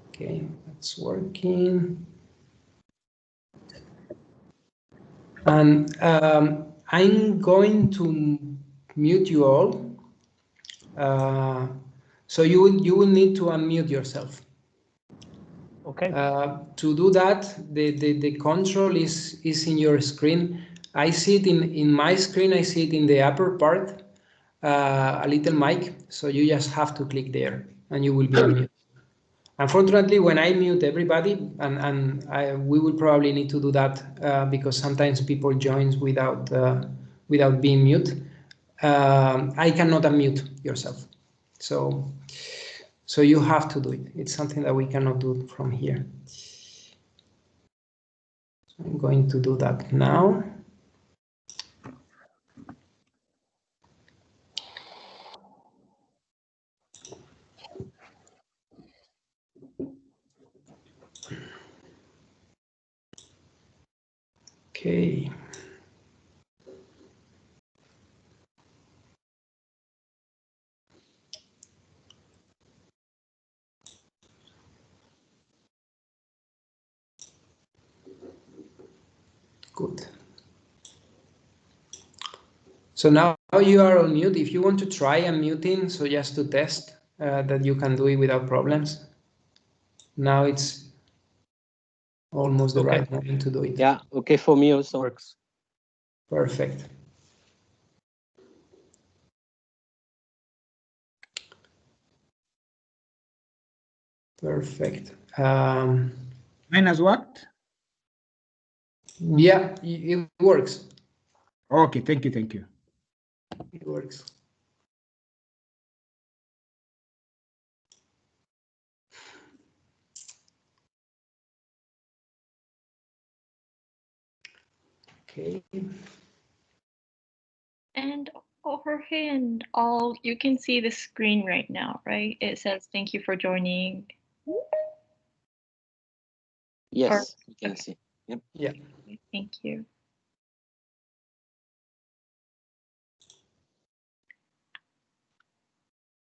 Okay, that's working. And I'm going to mute you all. So you will need to unmute yourself. Okay. To do that, the control is in your screen. I see it in my screen. I see it in the upper part, a little mic. So you just have to click there, and you will be unmuted. Unfortunately, when I mute everybody, we will probably need to do that because sometimes people join without being mute. I cannot unmute yourself, so you have to do it. It's something that we cannot do from here. So I'm going to do that now. Okay. Good. So now you are on mute. If you want to try unmuting, so just to test that you can do it without problems. Now it's almost the right moment to do it. Yeah, okay for me also. Works. Perfect. Perfect. Minus what? Yeah, it works. Okay, thank you, thank you. It works. Okay. And Jorge and all, you can see the screen right now, right? It says, thank you for joining. Yes, you can see. Yep. Yeah. Thank you.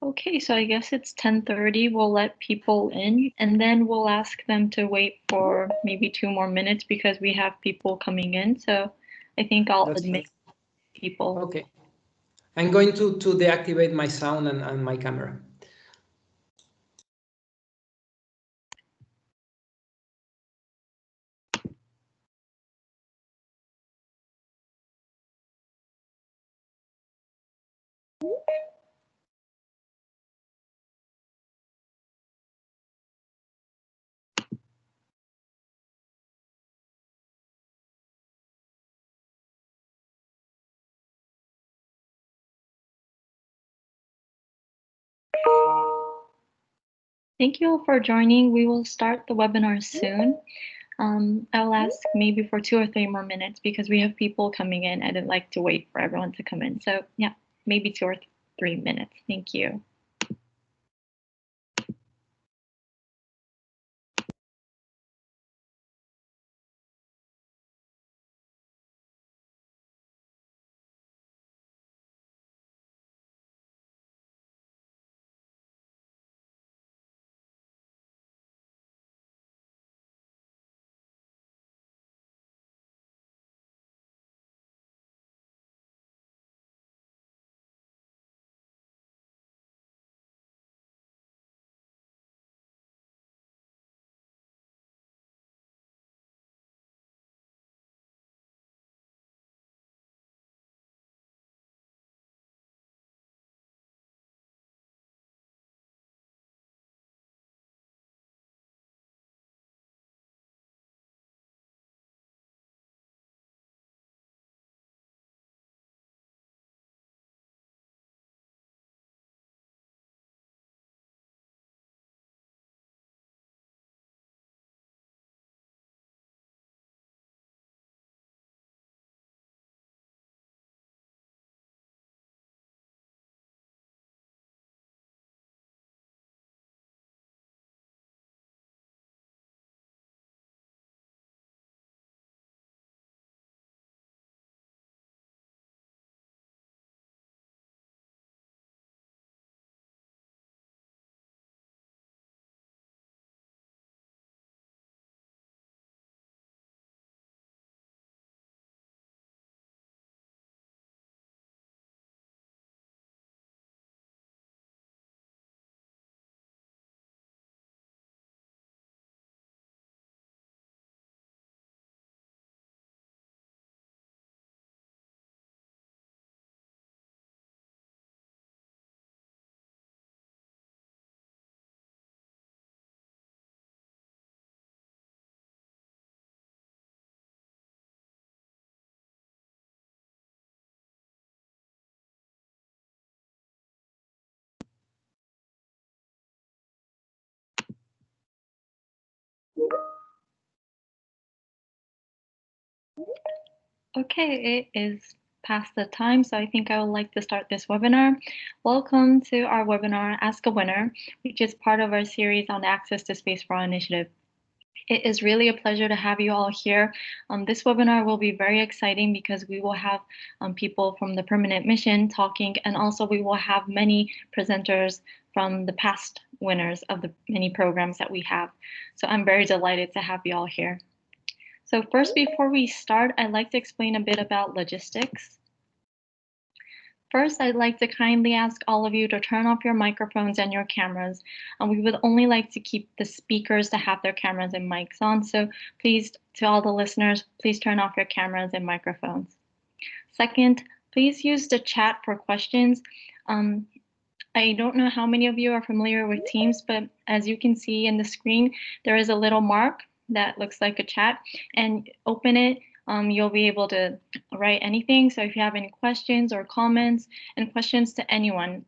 Okay, so I guess it's 10:30. We'll let people in and then we'll ask them to wait for maybe 2 more minutes because we have people coming in. So I think I'll admit people. Okay. I'm going to deactivate my sound and my camera. Thank you all for joining. We will start the webinar soon. I'll ask maybe for 2 or 3 more minutes because we have people coming in. I didn't like to wait for everyone to come in. So yeah, maybe 2 or 3 minutes. Thank you. Okay, it is past the time, so I think I would like to start this webinar. Welcome to our webinar, Ask a Winner, which is part of our series on the Access to Space for All initiative. It is really a pleasure to have you all here. This webinar will be very exciting because we will have people from the permanent mission talking, and also we will have many presenters from the past winners of the many programs that we have. So I'm very delighted to have you all here. So first, before we start, I'd like to explain a bit about logistics. First, I'd like to kindly ask all of you to turn off your microphones and your cameras. And we would only like to keep the speakers to have their cameras and mics on. So please, to all the listeners, please turn off your cameras and microphones. Second, please use the chat for questions. I don't know how many of you are familiar with Teams, but as you can see in the screen, there is a little mark that looks like a chat, and open it. You'll be able to write anything. So if you have any questions or comments, and questions to anyone,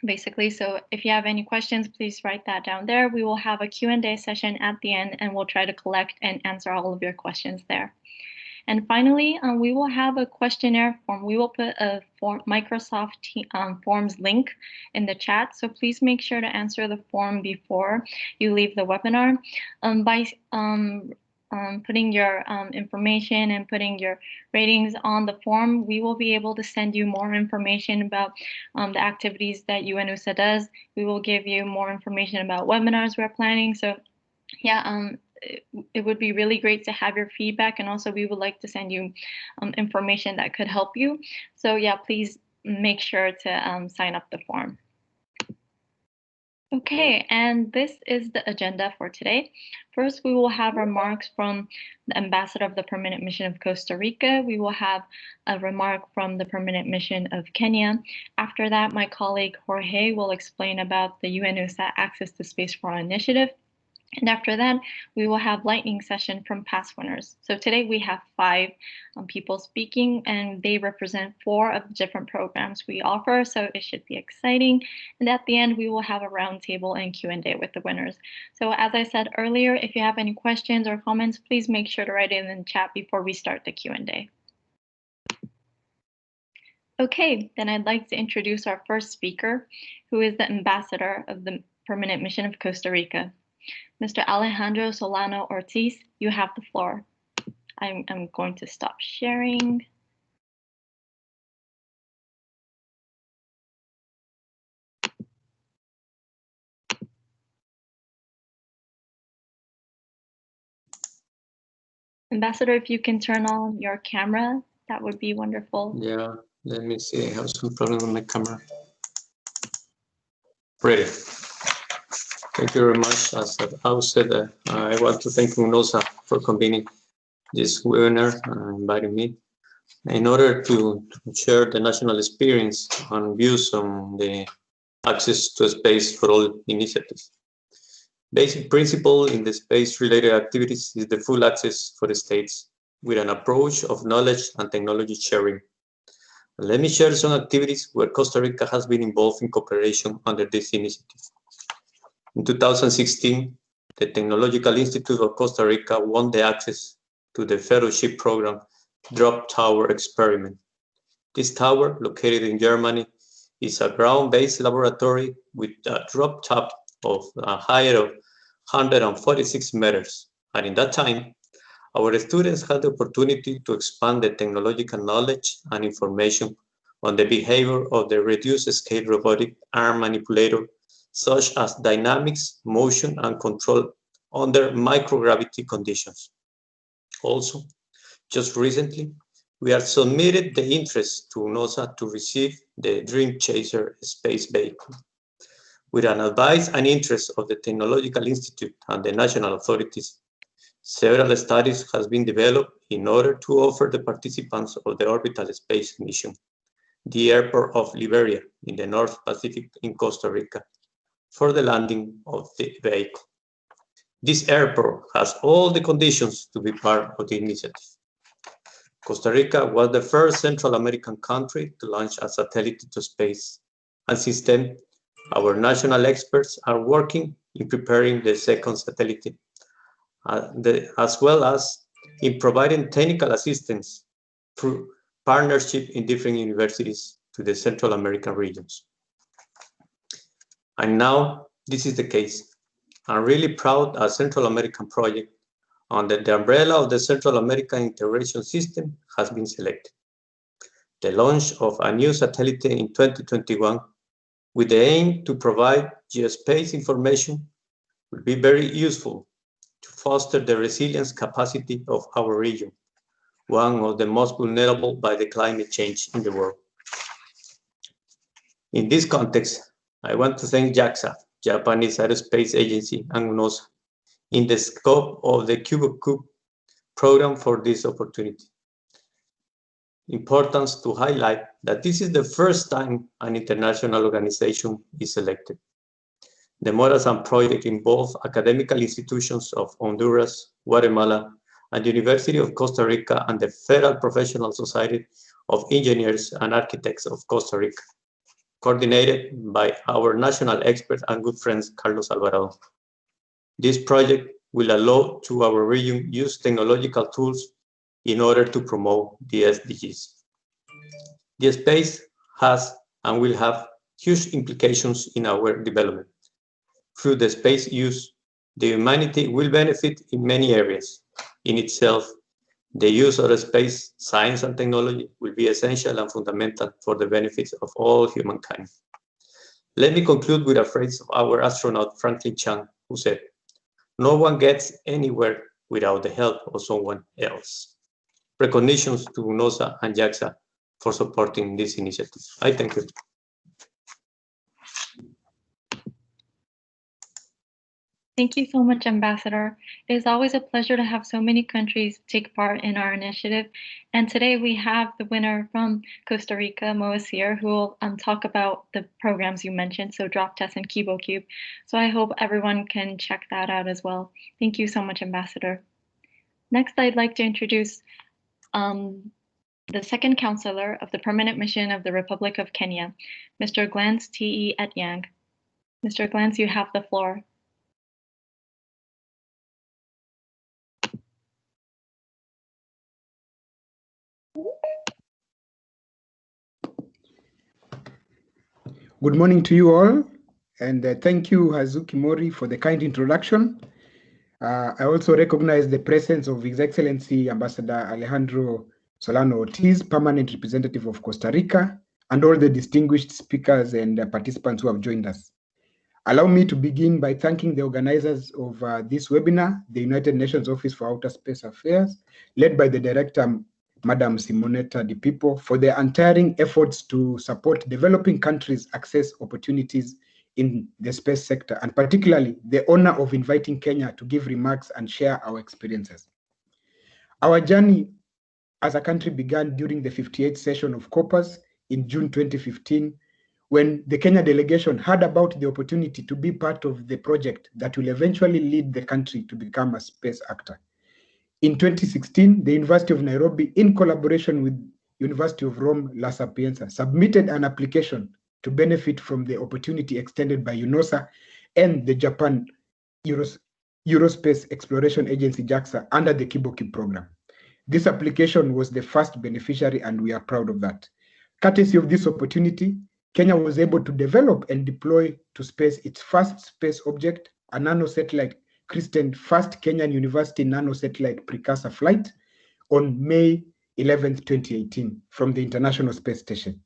basically. So if you have any questions, please write that down there. We will have a Q&A session at the end, and we'll try to collect and answer all of your questions there. And finally, we will have a questionnaire form. We will put a Microsoft Forms link in the chat. So please make sure to answer the form before you leave the webinar. By putting your information and putting your ratings on the form, we will be able to send you more information about the activities that UNOOSA does. We will give you more information about webinars we're planning. So yeah, it would be really great to have your feedback, and also we would like to send you information that could help you. So yeah, please make sure to sign up the form. Okay, and this is the agenda for today. First, we will have remarks from the ambassador of the Permanent Mission of Costa Rica. We will have a remark from the Permanent Mission of Kenya. After that, my colleague Jorge will explain about the UNOOSA Access to Space for All initiative. And after that, we will have lightning session from past winners. So today we have 5 people speaking, and they represent 4 of the different programs we offer. So it should be exciting. And at the end, we will have a roundtable and Q&A with the winners. So as I said earlier, if you have any questions or comments, please make sure to write it in the chat before we start the Q&A. Okay, then I'd like to introduce our first speaker, who is the ambassador of the Permanent Mission of Costa Rica. Mr. Alejandro Solano Ortiz, you have the floor. I'm going to stop sharing. Ambassador, if you can turn on your camera, that would be wonderful. Yeah, let me see. I have some problem with my camera. Ready. Thank you very much. As I said, I want to thank UNOOSA for convening this webinar and inviting me in order to share the national experience and views on the access to space for all initiatives. Basic principle in the space-related activities is the full access for the states with an approach of knowledge and technology sharing. Let me share some activities where Costa Rica has been involved in cooperation under this initiative. In 2016, the Technological Institute of Costa Rica won the access to the fellowship program Drop Tower Experiment. This tower, located in Germany, is a ground-based laboratory with a drop top of a height of 146 meters. And in that time, our students had the opportunity to expand the technological knowledge and information on the behavior of the reduced-scale robotic arm manipulator, such as dynamics, motion, and control under microgravity conditions. Also, just recently, we have submitted the interest to UNOOSA to receive the Dream Chaser space vehicle. With an advice and interest of the Technological Institute and the national authorities, several studies have been developed in order to offer the participants of the orbital space mission the airport of Liberia in the North Pacific in Costa Rica for the landing of the vehicle. This airport has all the conditions to be part of the initiative. Costa Rica was the first Central American country to launch a satellite into space, and since then, our national experts are working in preparing the second satellite, as well as in providing technical assistance through partnership in different universities to the Central American regions. And now this is the case. I'm really proud a Central American project under the umbrella of the Central American Integration System has been selected. The launch of a new satellite in 2021 with the aim to provide geospace information will be very useful to foster the resilience capacity of our region, one of the most vulnerable by the climate change in the world. In this context, I want to thank JAXA, Japanese Aerospace Agency, and UNOOSA in the scope of the CubeCube program for this opportunity. Important to highlight that this is the first time an international organization is selected. The Morazan project involves academical institutions of Honduras, Guatemala, and the University of Costa Rica and the Federal Professional Society of Engineers and Architects of Costa Rica, coordinated by our national expert and good friends, Carlos Alvarado. This project will allow to our region use technological tools in order to promote the SDGs. The space has and will have huge implications in our development. Through the space use, the humanity will benefit in many areas. In itself, the use of space science and technology will be essential and fundamental for the benefits of all humankind. Let me conclude with a phrase of our astronaut Franklin Chang, who said, "No one gets anywhere without the help of someone else." Recognitions to UNOOSA and JAXA for supporting this initiative. I thank you. Thank you so much, Ambassador. It is always a pleasure to have so many countries take part in our initiative. And today we have the winner from Costa Rica, Moacir, who will talk about the programs you mentioned, so Drop Test and KiboCube. So I hope everyone can check that out as well. Thank you so much, Ambassador. Next, I'd like to introduce the second counselor of the Permanent Mission of the Republic of Kenya, Mr. Glance T.E. Etyang. Mr. Glance, you have the floor. Good morning to you all, and thank you, Hazuki Mori, for the kind introduction. I also recognize the presence of His Excellency Ambassador Alejandro Solano Ortiz, Permanent Representative of Costa Rica, and all the distinguished speakers and participants who have joined us. Allow me to begin by thanking the organizers of this webinar, the United Nations Office for Outer Space Affairs, led by the Director, Madam Simonetta Di Pipo, for their untiring efforts to support developing countries access opportunities in the space sector, and particularly the honor of inviting Kenya to give remarks and share our experiences. Our journey as a country began during the 58th session of COPAS in June 2015, when the Kenya delegation heard about the opportunity to be part of the project that will eventually lead the country to become a space actor. In 2016, the University of Nairobi, in collaboration with University of Rome La Sapienza, submitted an application to benefit from the opportunity extended by UNOOSA and the Japan Aerospace Exploration Agency, JAXA, under the KiboCube program. This application was the first beneficiary, and we are proud of that. Courtesy of this opportunity, Kenya was able to develop and deploy to space its first space object, a nano-satellite christened First Kenyan University Nano-Satellite Precursor Flight, on May 11, 2018, from the International Space Station.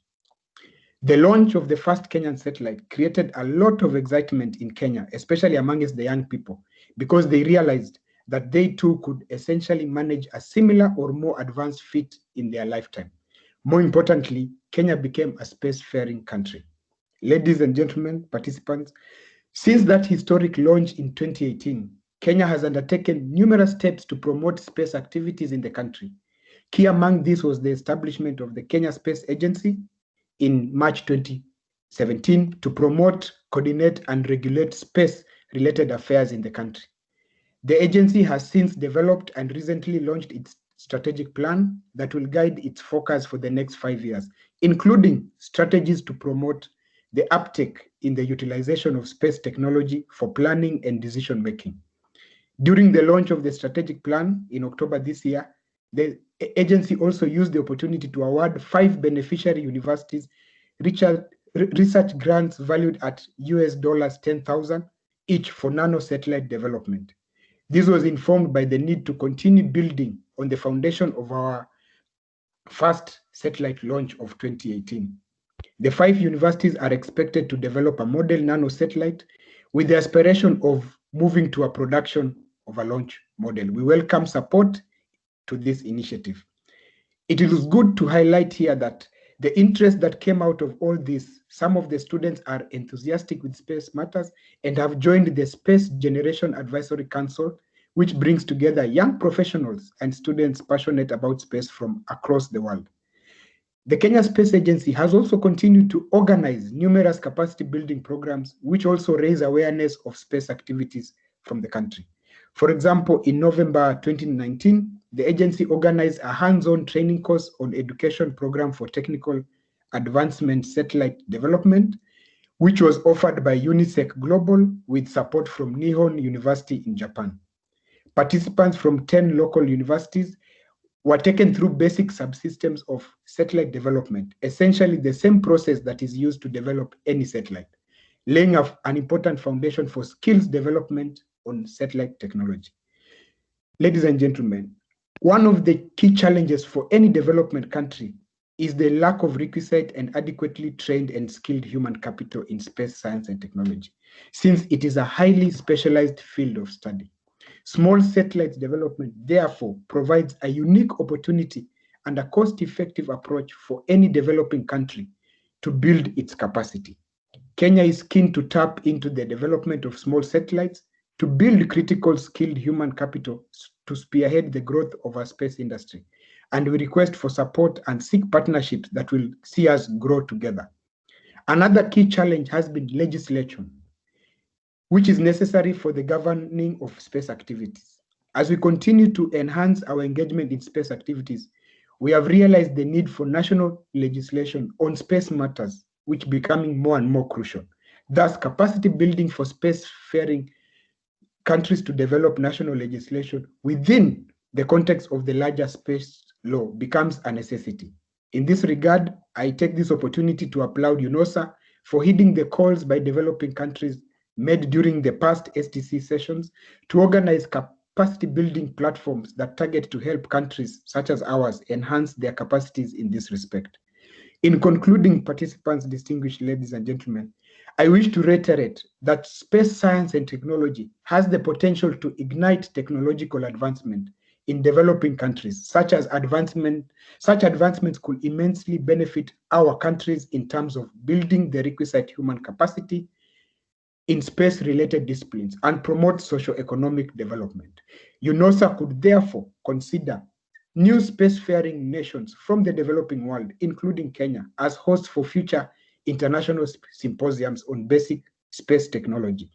The launch of the first Kenyan satellite created a lot of excitement in Kenya, especially amongst the young people, because they realized that they too could essentially manage a similar or more advanced feat in their lifetime. More importantly, Kenya became a spacefaring country. Ladies and gentlemen, participants, since that historic launch in 2018, Kenya has undertaken numerous steps to promote space activities in the country. Key among these was the establishment of the Kenya Space Agency in March 2017 to promote, coordinate, and regulate space-related affairs in the country. The agency has since developed and recently launched its strategic plan that will guide its focus for the next 5 years, including strategies to promote the uptake in the utilization of space technology for planning and decision-making. During the launch of the strategic plan in October this year, the agency also used the opportunity to award 5 beneficiary universities research grants valued at $10,000 each for nano-satellite development. This was informed by the need to continue building on the foundation of our first satellite launch of 2018. The 5 universities are expected to develop a model nano-satellite with the aspiration of moving to a production of a launch model. We welcome support to this initiative. It is good to highlight here that the interest that came out of all this, some of the students are enthusiastic with space matters and have joined the Space Generation Advisory Council, which brings together young professionals and students passionate about space from across the world. The Kenya Space Agency has also continued to organize numerous capacity building programs, which also raise awareness of space activities from the country. For example, in November 2019, the agency organized a hands-on training course on education program for technical advancement satellite development, which was offered by UNISEC Global with support from Nihon University in Japan. Participants from 10 local universities were taken through basic subsystems of satellite development, essentially the same process that is used to develop any satellite, laying an important foundation for skills development on satellite technology. Ladies and gentlemen, one of the key challenges for any development country is the lack of requisite and adequately trained and skilled human capital in space science and technology, since it is a highly specialized field of study. Small satellite development, therefore, provides a unique opportunity and a cost-effective approach for any developing country to build its capacity. Kenya is keen to tap into the development of small satellites to build critical skilled human capital to spearhead the growth of our space industry. And we request for support and seek partnerships that will see us grow together. Another key challenge has been legislation, which is necessary for the governing of space activities. As we continue to enhance our engagement in space activities, we have realized the need for national legislation on space matters, which is becoming more and more crucial. Thus, capacity building for spacefaring countries to develop national legislation within the context of the larger space law becomes a necessity. In this regard, I take this opportunity to applaud UNOOSA for heeding the calls by developing countries made during the past STC sessions to organize capacity building platforms that target to help countries such as ours enhance their capacities in this respect. In concluding, participants, distinguished ladies and gentlemen, I wish to reiterate that space science and technology has the potential to ignite technological advancement in developing countries. Such advancements could immensely benefit our countries in terms of building the requisite human capacity in space-related disciplines and promote socio-economic development. UNOOSA could therefore consider new spacefaring nations from the developing world, including Kenya, as hosts for future international symposiums on basic space technology.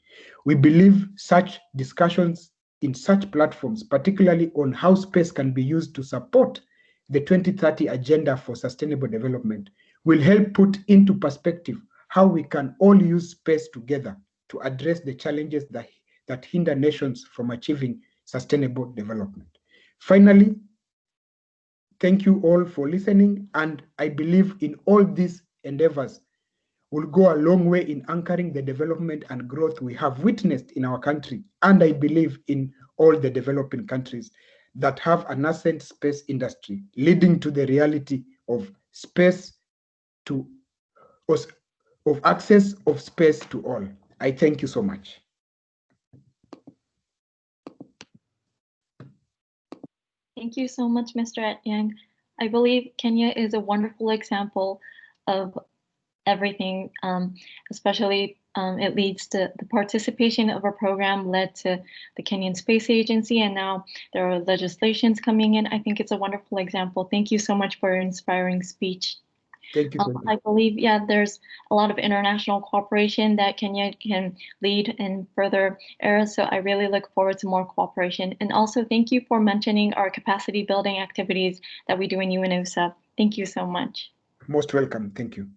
We believe such discussions in such platforms, particularly on how space can be used to support the 2030 Agenda for Sustainable Development, will help put into perspective how we can all use space together to address the challenges that hinder nations from achieving sustainable development. Finally, thank you all for listening, and I believe in all these endeavors will go a long way in anchoring the development and growth we have witnessed in our country, and I believe in all the developing countries that have a nascent space industry, leading to the reality of access of space to all. I thank you so much. Thank you so much, Mr. Etyang. I believe Kenya is a wonderful example of everything, especially it leads to the participation of a program led to the Kenyan Space Agency, and now there are legislations coming in. I think it's a wonderful example. Thank you so much for your inspiring speech. Thank you. I believe, there's a lot of international cooperation that Kenya can lead in further areas. So I really look forward to more cooperation. And also thank you for mentioning our capacity building activities that we do in UNOOSA. Thank you so much. Most welcome. Thank you.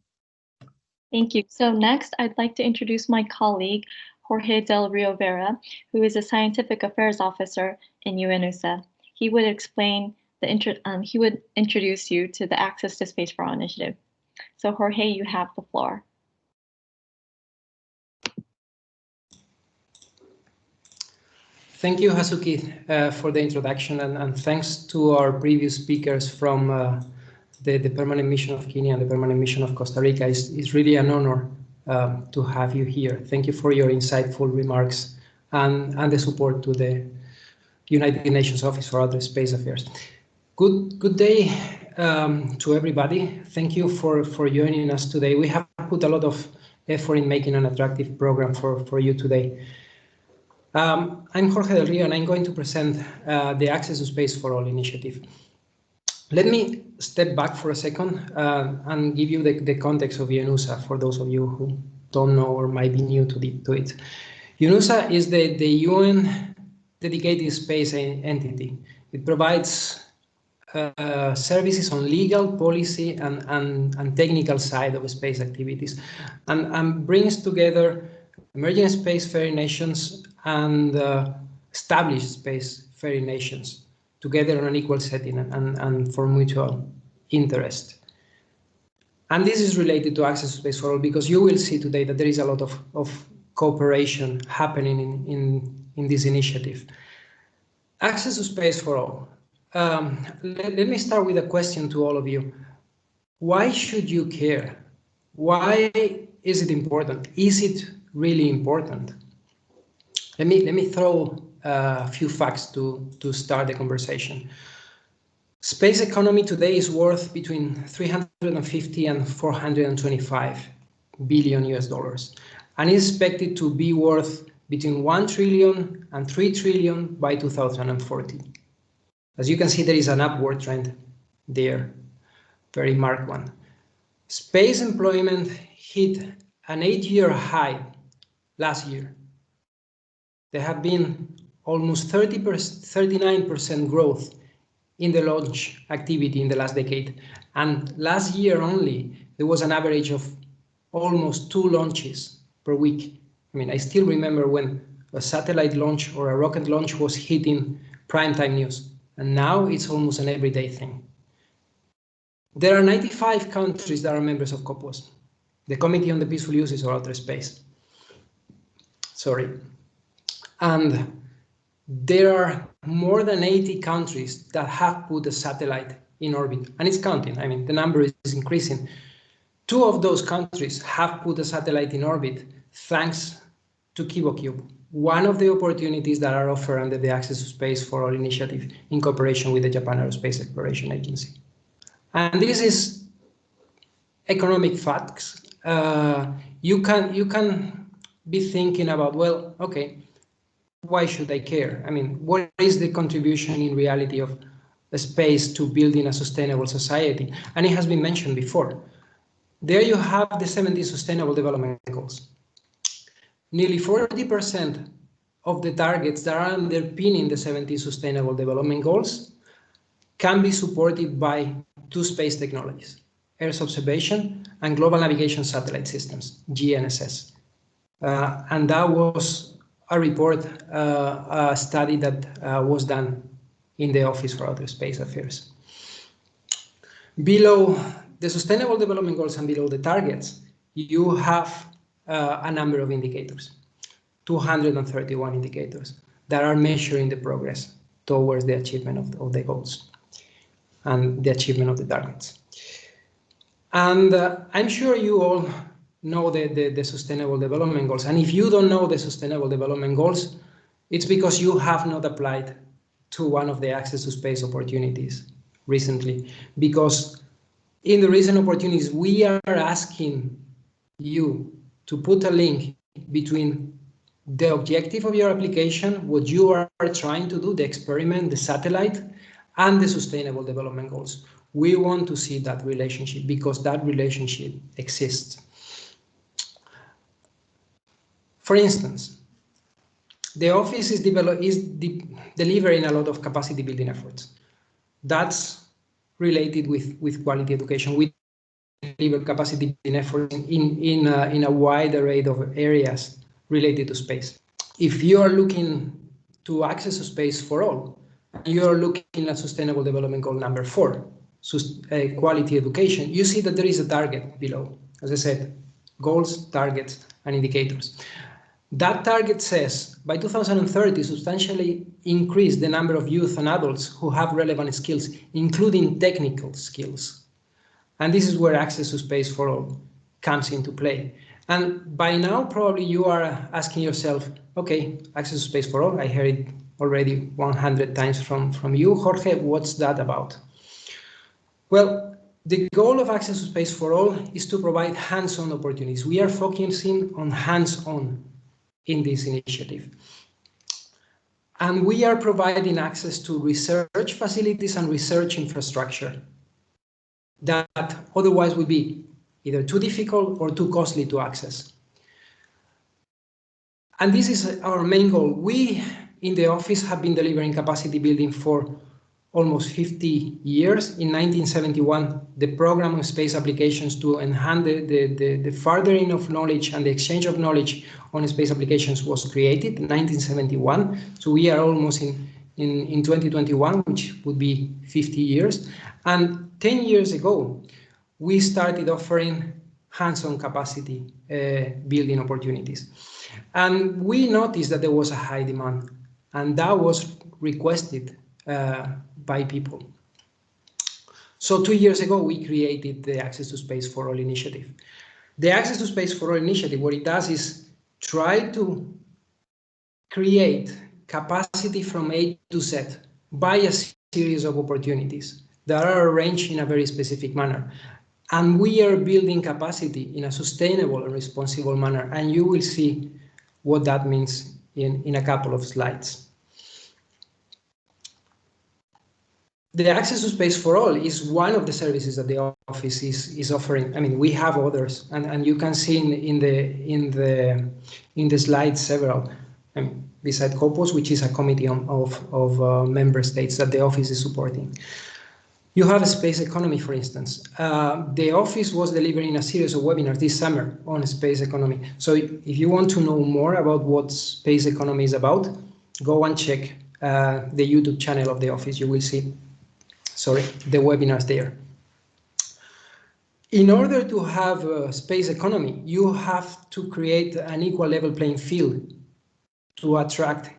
Thank you. So next, I'd like to introduce my colleague, Jorge Del Rio Vera, who is a Scientific Affairs Officer in UNOOSA. He would explain he would introduce you to the Access to Space for All initiative. So Jorge, you have the floor. Thank you, Hazuki, for the introduction, and thanks to our previous speakers from the Permanent Mission of Kenya and the Permanent Mission of Costa Rica. It's really an honor to have you here. Thank you for your insightful remarks and the support to the United Nations Office for Outer Space Affairs. Good day to everybody. Thank you for joining us today. We have put a lot of effort in making an attractive program for you today. I'm Jorge Del Rio, and I'm going to present the Access to Space for All initiative. Let me step back for a second and give you the context of UNOOSA for those of you who don't know or might be new to it. UNOOSA is the UN dedicated space entity. It provides services on legal, policy, and technical side of space activities, and brings together emerging spacefaring nations and established spacefaring nations together on an equal setting and for mutual interest. And this is related to Access to Space for All, because you will see today that there is a lot of cooperation happening in this initiative. Access to Space for All. Let me start with a question to all of you. Why should you care? Why is it important? Is it really important? Let me throw a few facts to start the conversation. Space economy today is worth between 350 and 425 billion US dollars, and is expected to be worth between 1 trillion and 3 trillion by 2040. As you can see, there is an upward trend there, very marked one. Space employment hit an 8-year high last year. There have been almost 39% growth in the launch activity in the last decade. And last year only, there was an average of almost 2 launches per week. I mean, I still remember when a satellite launch or a rocket launch was hitting primetime news. And now it's almost an everyday thing. There are 95 countries that are members of COPUOS, the Committee on the Peaceful Uses of Outer Space. And there are more than 80 countries that have put a satellite in orbit, and it's counting. I mean, the number is increasing. 2 of those countries have put a satellite in orbit thanks to KiboCube, one of the opportunities that are offered under the Access to Space for All initiative in cooperation with the Japan Aerospace Exploration Agency. And this is economic facts. You can be thinking about, well, okay, why should I care? I mean, what is the contribution in reality of space to building a sustainable society? And it has been mentioned before. There you have the 17 Sustainable Development Goals. Nearly 40% of the targets that are underpinning the 17 Sustainable Development Goals can be supported by 2 space technologies, Earth observation and global navigation satellite systems, GNSS. And that was a report, a study that was done in the Office for Outer Space Affairs. Below the Sustainable Development Goals and below the targets, you have a number of indicators, 231 indicators that are measuring the progress towards the achievement of the goals and the achievement of the targets. And I'm sure you all know the Sustainable Development Goals. And if you don't know the Sustainable Development Goals, it's because you have not applied to one of the Access to Space opportunities recently. Because in the recent opportunities, we are asking you to put a link between the objective of your application, what you are trying to do, the experiment, the satellite, and the Sustainable Development Goals. We want to see that relationship because that relationship exists. For instance, the office is delivering a lot of capacity building efforts. That's related with quality education. We deliver capacity building efforts in a wide array of areas related to space. If you are looking to Access to Space for All, you're looking at Sustainable Development Goal number 4, quality education, you see that there is a target below. As I said, goals, targets, and indicators. That target says by 2030, substantially increase the number of youth and adults who have relevant skills, including technical skills. And this is where access to space for all comes into play. And by now, probably you are asking yourself, okay, access to space for all, I heard it already 100 times from you, Jorge, what's that about? Well, the goal of access to space for all is to provide hands-on opportunities. We are focusing on hands-on in this initiative. And we are providing access to research facilities and research infrastructure that otherwise would be either too difficult or too costly to access. And this is our main goal. We in the office have been delivering capacity building for almost 50 years. In 1971, the program of space applications to enhance the furthering of knowledge and the exchange of knowledge on space applications was created in 1971. So we are almost in 2021, which would be 50 years. And 10 years ago, we started offering hands-on capacity building opportunities. And we noticed that there was a high demand, and that was requested by people. So 2 years ago, we created the Access to Space for All initiative. The Access to Space for All initiative, what it does is try to create capacity from A to Z by a series of opportunities that are arranged in a very specific manner. And we are building capacity in a sustainable and responsible manner. And you will see what that means in a couple of slides. The Access to Space for All is one of the services that the office is offering. I mean, we have others, and you can see in the slides several. I mean, beside COPOS, which is a committee of member states that the office is supporting. You have a space economy, for instance. The office was delivering a series of webinars this summer on space economy. So if you want to know more about what space economy is about, go and check the YouTube channel of the office. You will see, the webinars there. In order to have a space economy, you have to create an equal level playing field to attract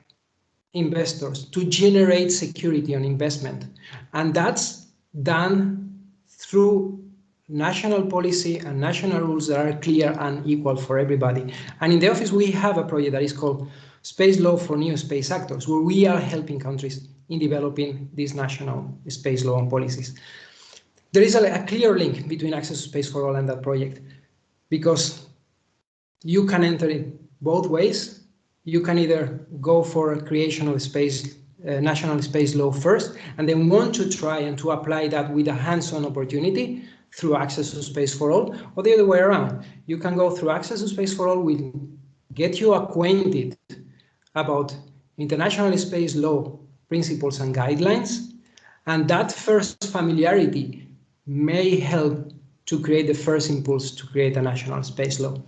investors, to generate security on investment. And that's done through national policy and national rules that are clear and equal for everybody. And in the office, we have a project that is called Space Law for New Space Actors, where we are helping countries in developing these national space law and policies. There is a clear link between Access to Space for All and that project, because you can enter it both ways. You can either go for a creation of space, national space law first, and then want to try and to apply that with a hands-on opportunity through Access to Space for All, or the other way around. You can go through Access to Space for All, will get you acquainted about international space law principles and guidelines, and that first familiarity may help to create the first impulse to create a national space law.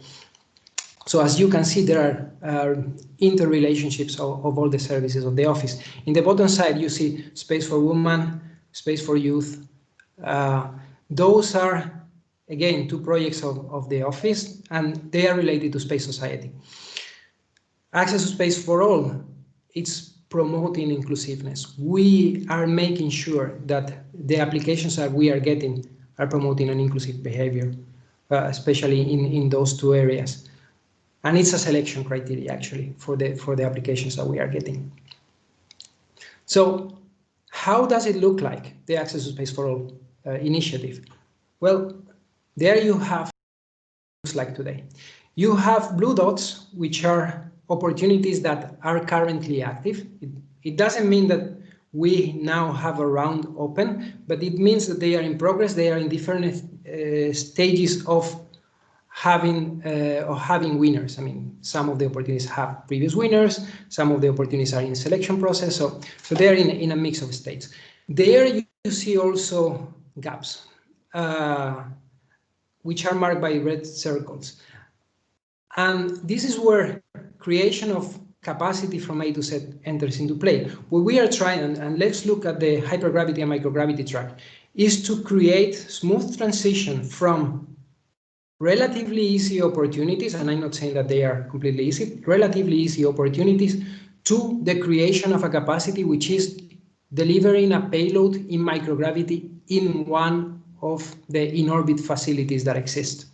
So as you can see, there are interrelationships of all the services of the office. In the bottom side, you see Space for Women, Space for Youth. Those are, again, two projects of the office, and they are related to space society. Access to Space for All, it's promoting inclusiveness. We are making sure that the applications that we are getting are promoting an inclusive behavior, especially in those two areas. And it's a selection criteria, actually, for the applications that we are getting. So how does it look like, the Access to Space for All initiative? Well, there you have what it looks like today. You have blue dots, which are opportunities that are currently active. It doesn't mean that we now have a round open, but it means that they are in progress. They are in different stages of having winners. I mean, some of the opportunities have previous winners, some of the opportunities are in selection process, so they're in a mix of states. There you see also gaps, which are marked by red circles. And this is where creation of capacity from A to Z enters into play. What we are trying, and let's look at the hypergravity and microgravity track, is to create smooth transition from relatively easy opportunities, and I'm not saying that they are completely easy, relatively easy opportunities, to the creation of a capacity which is delivering a payload in microgravity in one of the in-orbit facilities that exist.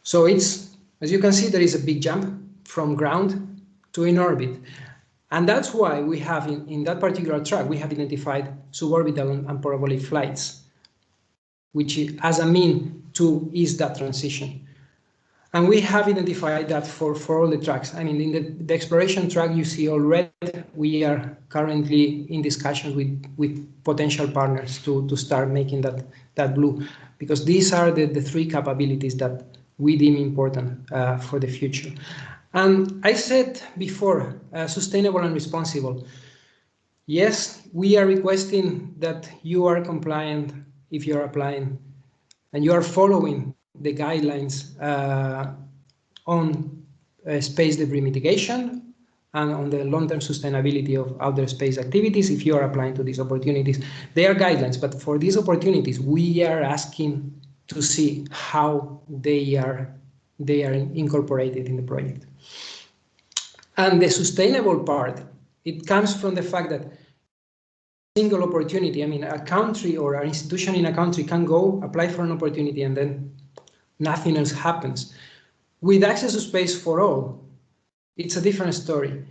So it's, as you can see, there is a big jump from ground to in orbit. And that's why we have in that particular track, we have identified suborbital and parabolic flights, which is as a mean to ease that transition. And we have identified that for all the tracks. I mean, in the exploration track, you see already we are currently in discussions with potential partners to start making that blue, because these are the three capabilities that we deem important for the future. And I said before, sustainable and responsible. Yes, we are requesting that you are compliant if you're applying and you are following the guidelines on space debris mitigation and on the long-term sustainability of outer space activities if you are applying to these opportunities. They are guidelines, but for these opportunities, we are asking to see how they are incorporated in the project. And the sustainable part, it comes from the fact that single opportunity, I mean, a country or an institution in a country can go apply for an opportunity and then nothing else happens. With access to space for all, it's a different story.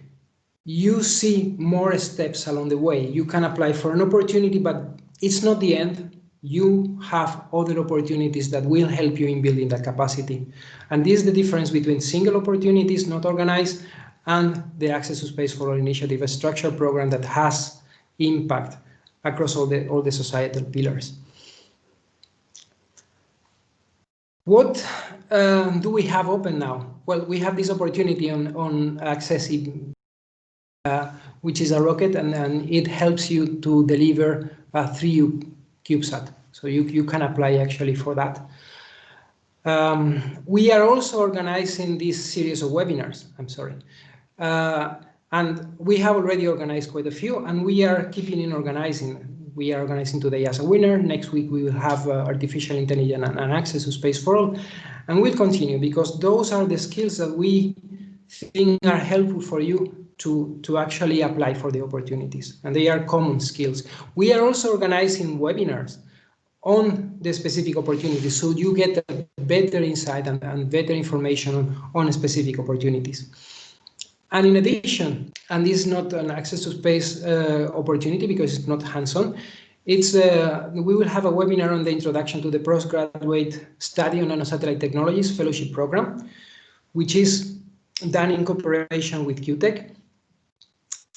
You see more steps along the way. You can apply for an opportunity, but it's not the end. You have other opportunities that will help you in building that capacity. And this is the difference between single opportunities, not organized, and the Access to Space for All initiative, a structured program that has impact across all the societal pillars. What do we have open now? Well, we have this opportunity on Accessible, which is a rocket, and it helps you to deliver a 3U CubeSat. So you can apply actually for that. We are also organizing this series of webinars, and we have already organized quite a few, and we are keeping in organizing. We are organizing today as a winner. Next week we will have artificial intelligence and access to space for all, and we'll continue because those are the skills that we think are helpful for you to actually apply for the opportunities, and they are common skills. We are also organizing webinars on the specific opportunities, so you get a better insight and better information on specific opportunities. And in addition, and this is not an access to space opportunity because it's not hands-on, we will have a webinar on the introduction to the postgraduate study on nanosatellite technologies fellowship program, which is done in cooperation with QTech,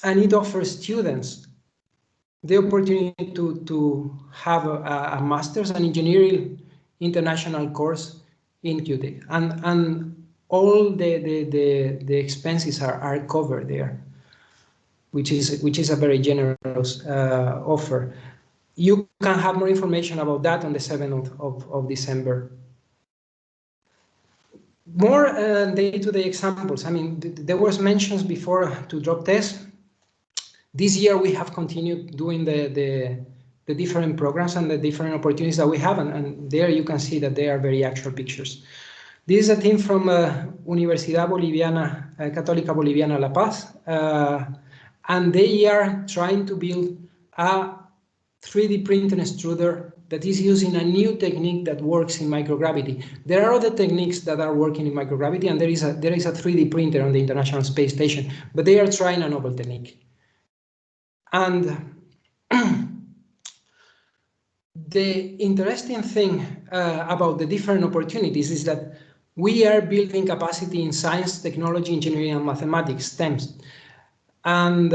and it offers students the opportunity to have a master's and engineering international course in QTech, and all the expenses are covered there, which is a very generous offer. You can have more information about that on the 7th of December. More day-to-day examples. I mean, there was mentions before to drop tests. This year we have continued doing the different programs and the different opportunities that we have, and there you can see that they are very actual pictures. This is a team from Universidad Boliviana, Católica Boliviana La Paz, and they are trying to build a 3D printer extruder that is using a new technique that works in microgravity. There are other techniques that are working in microgravity, and there is a 3D printer on the International Space Station, but they are trying a novel technique. And the interesting thing about the different opportunities is that we are building capacity in science, technology, engineering, and mathematics, STEMs. And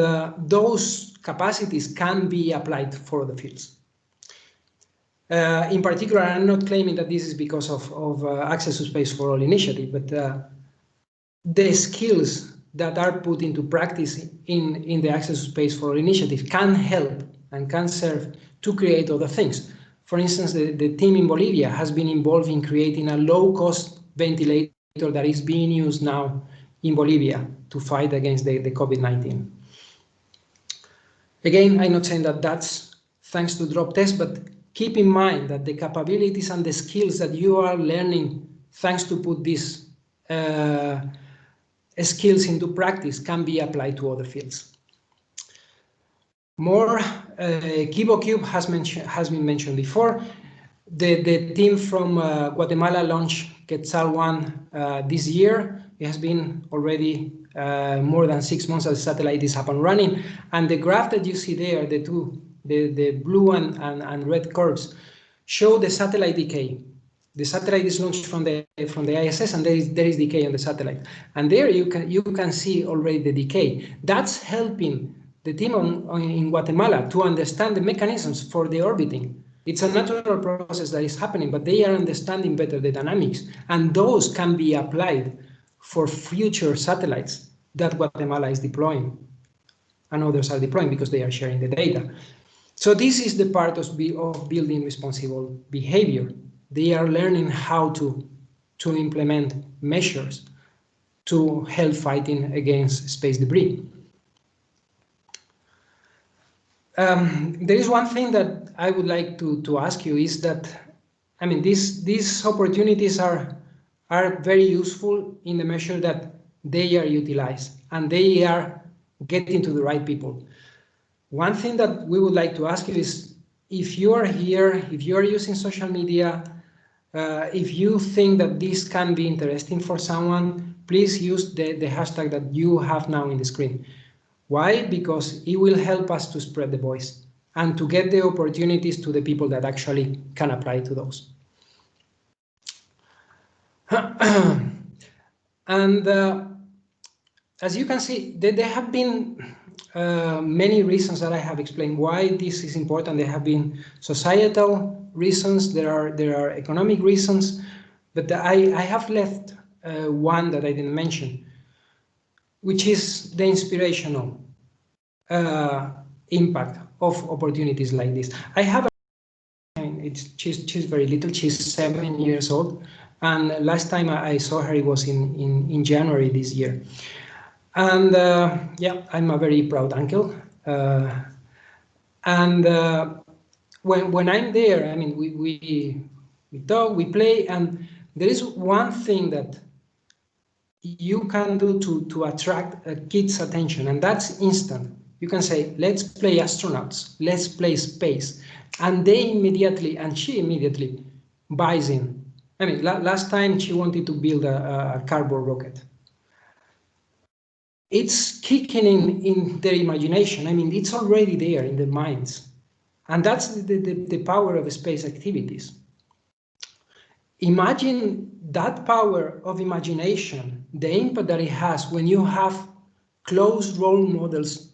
those capacities can be applied for the fields. In particular, I'm not claiming that this is because of Access to Space for All initiative, but the skills that are put into practice in the Access to Space for All initiative can help and can serve to create other things. For instance, the team in Bolivia has been involved in creating a low-cost ventilator that is being used now in Bolivia to fight against the COVID-19. Again, I'm not saying that that's thanks to drop test, but keep in mind that the capabilities and the skills that you are learning thanks to put these skills into practice can be applied to other fields. More, KiboCube has been mentioned before. The team from Guatemala launched Quetzal-1 this year. It has been already more than 6 months that the satellite is up and running. And the graph that you see there, the blue and red curves, show the satellite decay. The satellite is launched from the ISS, and there is decay on the satellite. And there you can see already the decay. That's helping the team in Guatemala to understand the mechanisms for the orbiting. It's a natural process that is happening, but they are understanding better the dynamics, and those can be applied for future satellites that Guatemala is deploying, and others are deploying because they are sharing the data. So this is the part of building responsible behavior. They are learning how to implement measures to help fighting against space debris. There is one thing that I would like to ask you is that, I mean, these opportunities are very useful in the measure that they are utilized and they are getting to the right people. One thing that we would like to ask you is, if you are here, if you are using social media, if you think that this can be interesting for someone, please use the hashtag that you have now in the screen. Why? Because it will help us to spread the voice and to get the opportunities to the people that actually can apply to those. And as you can see, there have been many reasons that I have explained why this is important. There have been societal reasons, there are economic reasons, but I have left one that I didn't mention, which is the inspirational impact of opportunities like this. I have she's very little, she's 7 years old, and last time I saw her, it was in January this year. And yeah, I'm a very proud uncle. And when I'm there, I mean, we talk, we play, and there is one thing that you can do to attract a kid's attention, and that's instant. You can say, let's play astronauts, let's play space. And they immediately, and she immediately buys in. I mean, last time she wanted to build a cardboard rocket. It's kicking in their imagination. I mean, it's already there in their minds. And that's the power of space activities. Imagine that power of imagination, the impact that it has when you have close role models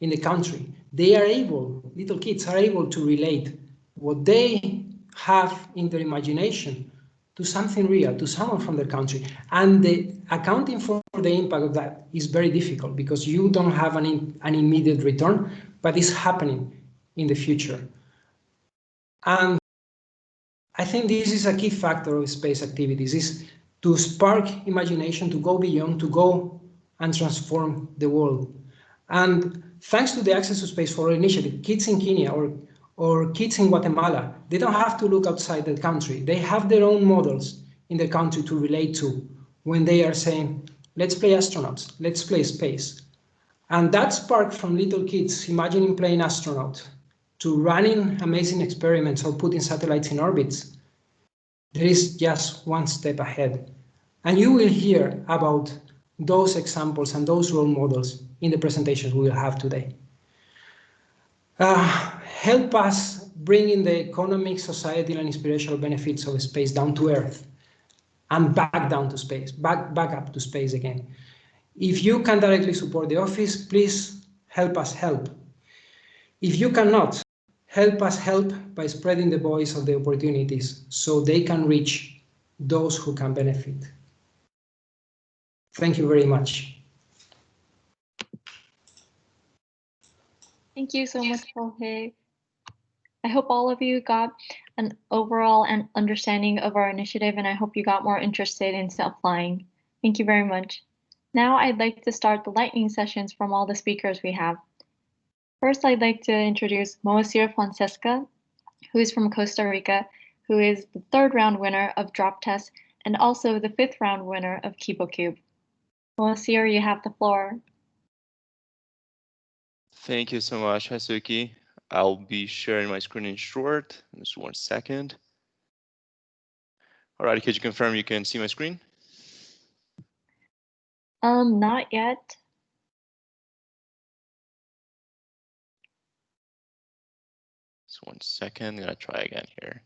in the country. They are able, little kids are able to relate what they have in their imagination to something real, to someone from their country. And the accounting for the impact of that is very difficult because you don't have an immediate return, but it's happening in the future. And I think this is a key factor of space activities, is to spark imagination, to go beyond, to go and transform the world. And thanks to the Access to Space for All initiative, kids in Kenya or kids in Guatemala, they don't have to look outside the country. They have their own models in the country to relate to when they are saying, let's play astronauts, let's play space. And that spark from little kids imagining playing astronaut to running amazing experiments or putting satellites in orbits, there is just one step ahead. And you will hear about those examples and those role models in the presentations we will have today. Help us bring in the economic, societal, and inspirational benefits of space down to Earth and back down to space, back up to space again. If you can directly support the office, please help us help. If you cannot, help us help by spreading the voice of the opportunities so they can reach those who can benefit. Thank you very much. Thank you so much, Jorge. I hope all of you got an overall understanding of our initiative, and I hope you got more interested in applying. Thank you very much. Now I'd like to start the lightning sessions from all the speakers we have. First, I'd like to introduce Moacir Fonseca, who is from Costa Rica, who is the 3rd round winner of Drop Test and also the 5th round winner of KiboCube. Moacir, you have the floor. Thank you so much, Hasuki. I'll be sharing my screen in short. Just 1 second. All right, could you confirm you can see my screen? Not yet. Just 1 second. I'm gonna try again here.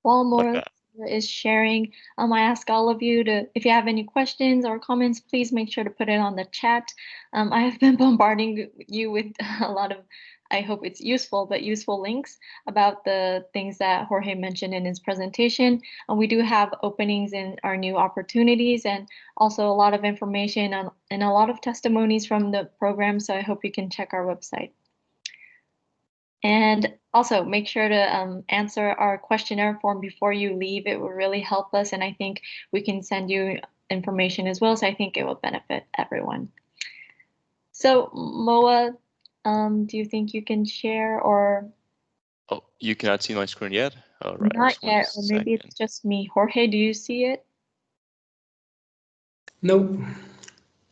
While Moacir Okay. is sharing, I ask all of you to, if you have any questions or comments, please make sure to put it on the chat. I have been bombarding you with a lot of, I hope it's useful, but useful links about the things that Jorge mentioned in his presentation. And we do have openings in our new opportunities and also a lot of information and a lot of testimonies from the program. So I hope you can check our website. And also make sure to answer our questionnaire form before you leave. It will really help us, and I think we can send you information as well, so I think it will benefit everyone. So Moa, do you think you can share or? Oh, you cannot see my screen yet? All right. Not yet, or maybe it's just me. Jorge, do you see it? No.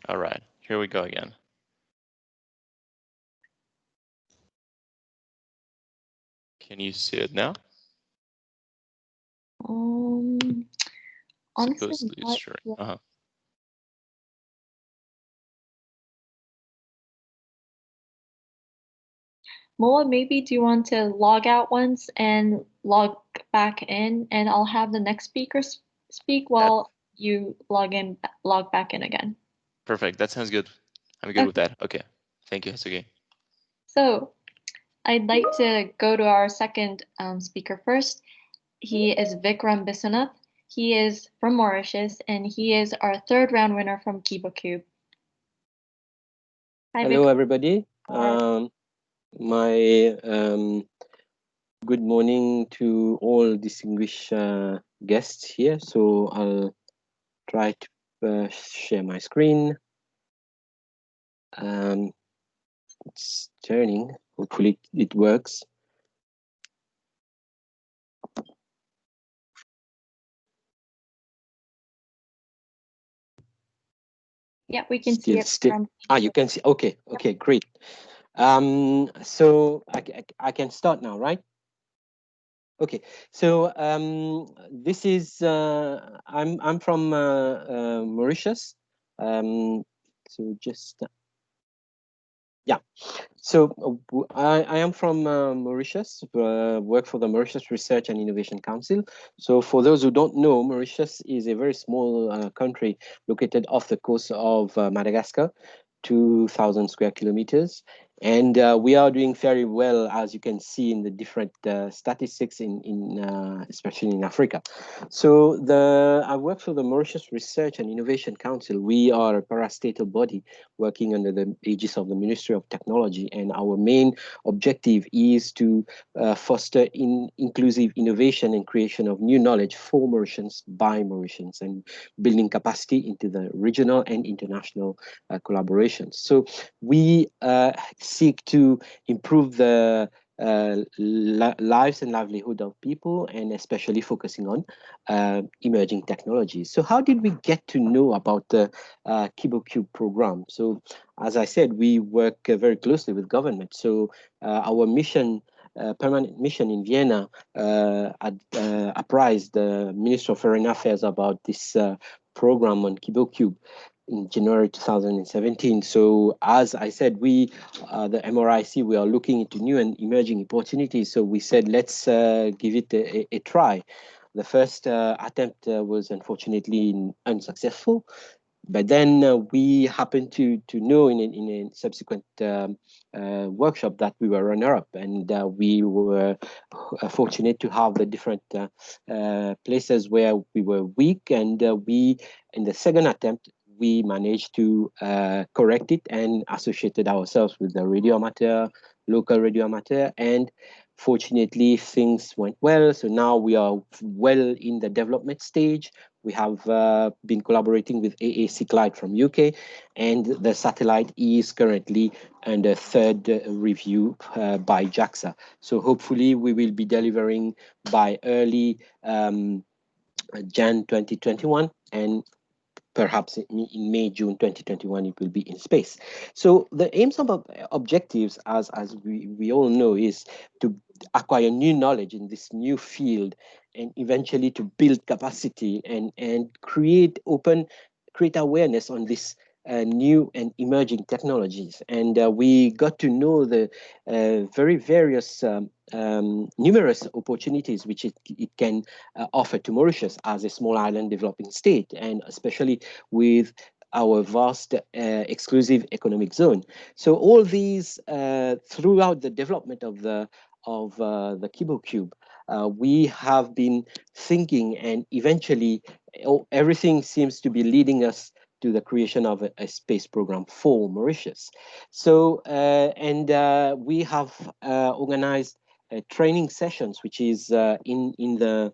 All right, here we go again. Can you see it now? Honestly, Supposedly it's showing. Moa, maybe do you want to log out once and log back in, and I'll have the next speaker speak while you log back in again. Perfect. That sounds good. I'm good with that. Okay. Thank you, Hasuki. So I'd like to go to our second speaker first. He is Vikram Biswanath. He is from Mauritius, and he is our 3rd round winner from KiboCube. Hi, Hello, Vikram. everybody. Good morning to all distinguished guests here. So I'll try to share my screen. It's turning. Hopefully it works. Yeah, we can see it. Still. You can see. Okay, great. So I can start now, right? Okay, so this is I'm from Mauritius. So just yeah. So I am from Mauritius. Work for the Mauritius Research and Innovation Council. So for those who don't know, Mauritius is a very small country located off the coast of Madagascar, 2,000 square kilometers. And we are doing very well, as you can see in the different statistics especially in Africa. So I work for the Mauritius Research and Innovation Council. We are a parastatal body working under the aegis of the Ministry of Technology. And our main objective is to foster inclusive innovation and creation of new knowledge for Mauritians by Mauritians and building capacity into the regional and international collaborations. So we seek to improve the lives and livelihood of people, and especially focusing on emerging technologies. So how did we get to know about the KiboCube program? So as I said, we work very closely with government. So our mission, permanent mission in Vienna, apprised the Minister of Foreign Affairs about this program on KiboCube in January 2017. So as I said, we, the MRIC, we are looking into new and emerging opportunities. So we said, let's give it a try. The first attempt was unfortunately unsuccessful. But then we happened to know in a subsequent workshop that we were runner-up, and we were fortunate to have the different places where we were weak, and we, in the second attempt, we managed to correct it and associated ourselves with the radio amateur, local radio amateur, and fortunately things went well. So now we are well in the development stage. We have been collaborating with AAC Clyde from UK, and the satellite is currently under third review by JAXA. So hopefully we will be delivering by early Jan 2021, and perhaps in May, June 2021, it will be in space. So the aims of objectives, as we all know, is to acquire new knowledge in this new field, and eventually to build capacity and create awareness on this new and emerging technologies. And we got to know the very various numerous opportunities which it can offer to Mauritius as a small island developing state, and especially with our vast exclusive economic zone. So all these throughout the development of the Kibo Cube, we have been thinking, and eventually everything seems to be leading us to the creation of a space program for Mauritius. So we have organized training sessions, which is in the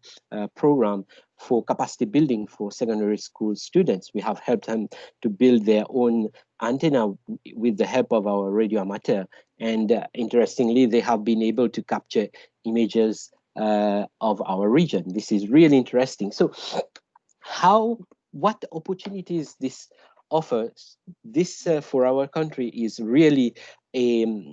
program for capacity building for secondary school students. We have helped them to build their own antenna with the help of our radio amateur. And interestingly, they have been able to capture images of our region. This is really interesting. So what opportunities this offers, this for our country is really a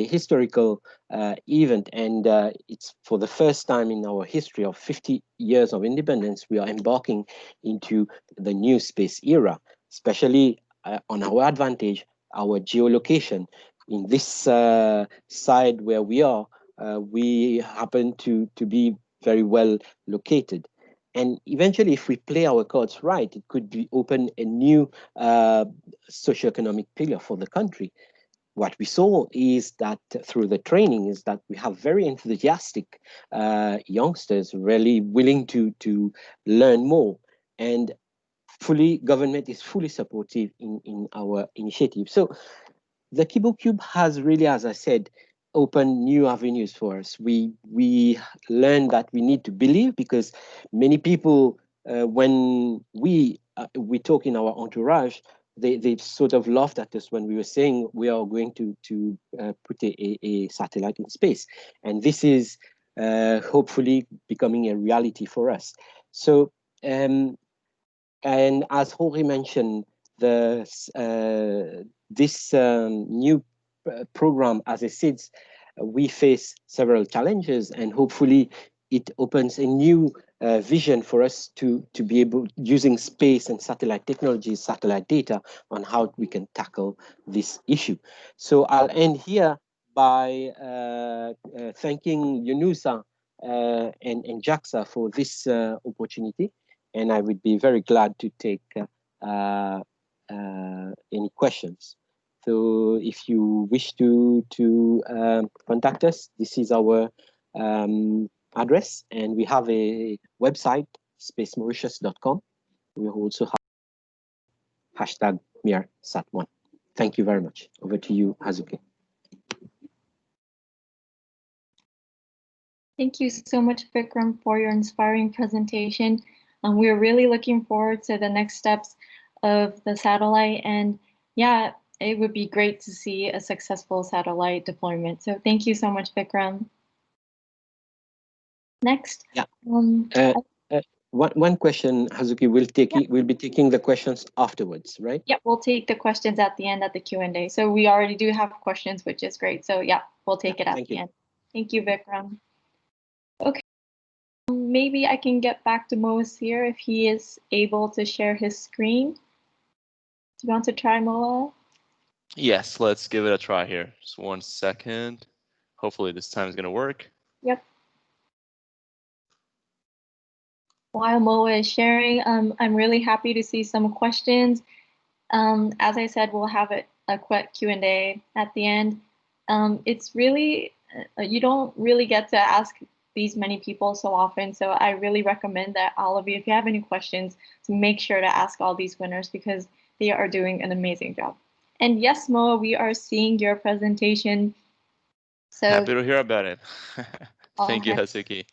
historical event, and it's for the first time in our history of 50 years of independence, we are embarking into the new space era, especially on our advantage, our geolocation. In this side where we are, we happen to be very well located. And eventually, if we play our cards right, it could be open a new socioeconomic pillar for the country. What we saw is that through the training is that we have very enthusiastic youngsters really willing to learn more, and government is fully supportive in our initiative. So the Kibo Cube has really, as I said, open new avenues for us. We learned that we need to believe, because many people, when we talk in our entourage, they sort of laughed at us when we were saying we are going to put a satellite in space, and this is hopefully becoming a reality for us. So and as Jorge mentioned, this new program, as I said, we face several challenges, and hopefully it opens a new vision for us to be able, using space and satellite technologies, satellite data, on how we can tackle this issue. So I'll end here by thanking UNOOSA and JAXA for this opportunity, and I would be very glad to take any questions. So if you wish to contact us, this is our address, and we have a website, spacemauritius.com. We also have hashtag MIRSAT1. Thank you very much. Over to you, Hazuki. Thank you so much, Vikram, for your inspiring presentation. We are really looking forward to the next steps of the satellite, and yeah, it would be great to see a successful satellite deployment. So thank you so much, Vikram. Next. Yeah. One question, Hazuki, we'll be taking the questions afterwards, right? Yeah, we'll take the questions at the end at the Q&A. So we already do have questions, which is great. So yeah, we'll take it at the end. Thank you, Vikram. Okay, maybe I can get back to Moaz here if he is able to share his screen. Do you want to try, Moaz? Yes, let's give it a try here. Just 1 second. Hopefully this time is going to work. Yep. While Moaz is sharing, I'm really happy to see some questions. As I said, we'll have a quick Q&A at the end. It's really, you don't really get to ask these many people so often, so I really recommend that all of you, if you have any questions, to make sure to ask all these winners, because they are doing an amazing job. And yes, Moaz, we are seeing your presentation. So happy to hear about it. Thank you, Hazuki.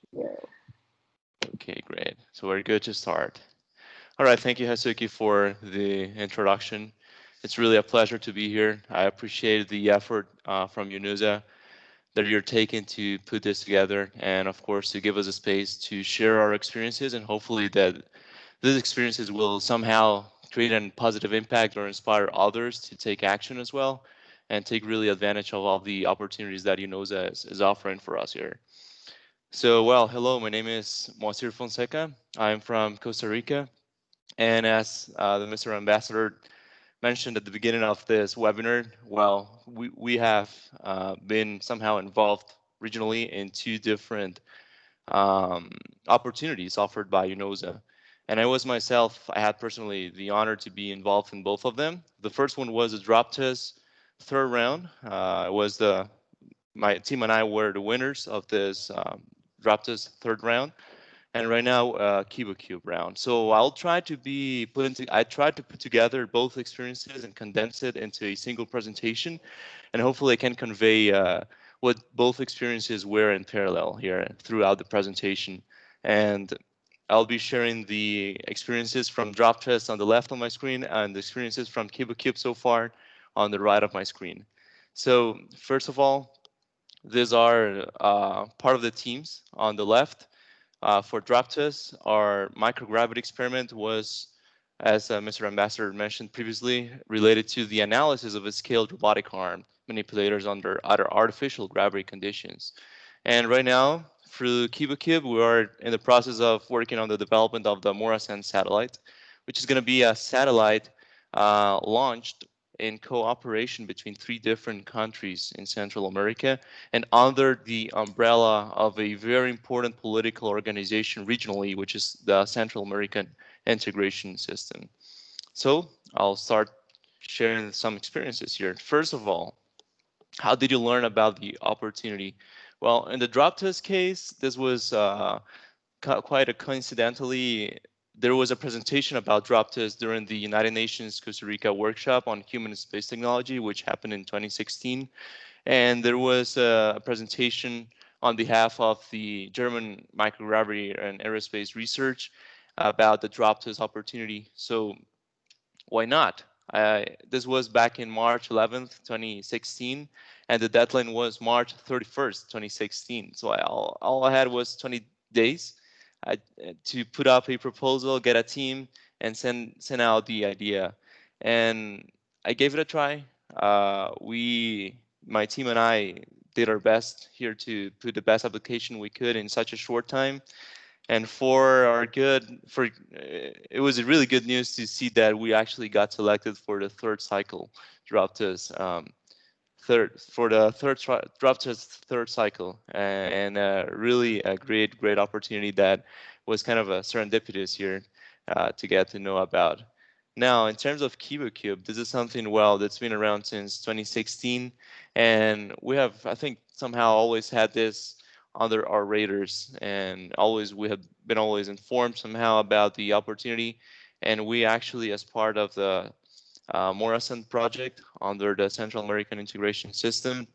Okay, great. So we're good to start. All right, thank you, Hasuki, for the introduction. It's really a pleasure to be here. I appreciate the effort from UNOOSA that you're taking to put this together, and of course to give us a space to share our experiences, and hopefully that these experiences will somehow create a positive impact or inspire others to take action as well, and take really advantage of all the opportunities that UNOOSA is offering for us here. So, well, hello, my name is Moacir Fonseca. I'm from Costa Rica, and as the Mr. Ambassador mentioned at the beginning of this webinar, well, we have been somehow involved regionally in two different opportunities offered by UNOOSA. And I was myself, I had personally the honor to be involved in both of them. The first one was a drop test third round. My team and I were the winners of this drop test third round, and right now Kiba Cube round. So I'll try to I tried to put together both experiences and condense it into a single presentation, and hopefully I can convey what both experiences were in parallel here throughout the presentation. And I'll be sharing the experiences from drop test on the left of my screen and the experiences from Kiba Cube so far on the right of my screen. So first of all, these are part of the teams on the left. For drop test, our microgravity experiment was, as Mr. Ambassador mentioned previously, related to the analysis of a scaled robotic arm manipulators under other artificial gravity conditions. And right now, through KibaCube, we are in the process of working on the development of the Morasan satellite, which is going to be a satellite launched in cooperation between 3 different countries in Central America and under the umbrella of a very important political organization regionally, which is the Central American Integration System. So I'll start sharing some experiences here. First of all, how did you learn about the opportunity? Well, in the drop test case, this was quite a coincidentally, there was a presentation about drop test during the United Nations Costa Rica workshop on human space technology, which happened in 2016. And there was a presentation on behalf of the German microgravity and aerospace research about the drop test opportunity. So why not? This was back in March 11th, 2016, and the deadline was March 31st, 2016. So all I had was 20 days to put up a proposal, get a team, and send out the idea. And I gave it a try. My team and I did our best here to put the best application we could in such a short time. And it was really good news to see that we actually got selected for the third cycle drop test, drop test third cycle, and really a great opportunity that was kind of a serendipitous here to get to know about. Now, in terms of KibaCube, this is something that's been around since 2016, and we have, I think, somehow always had this under our radars, and we have been always informed somehow about the opportunity. And we actually, as part of the Morasan project under the Central American Integration System,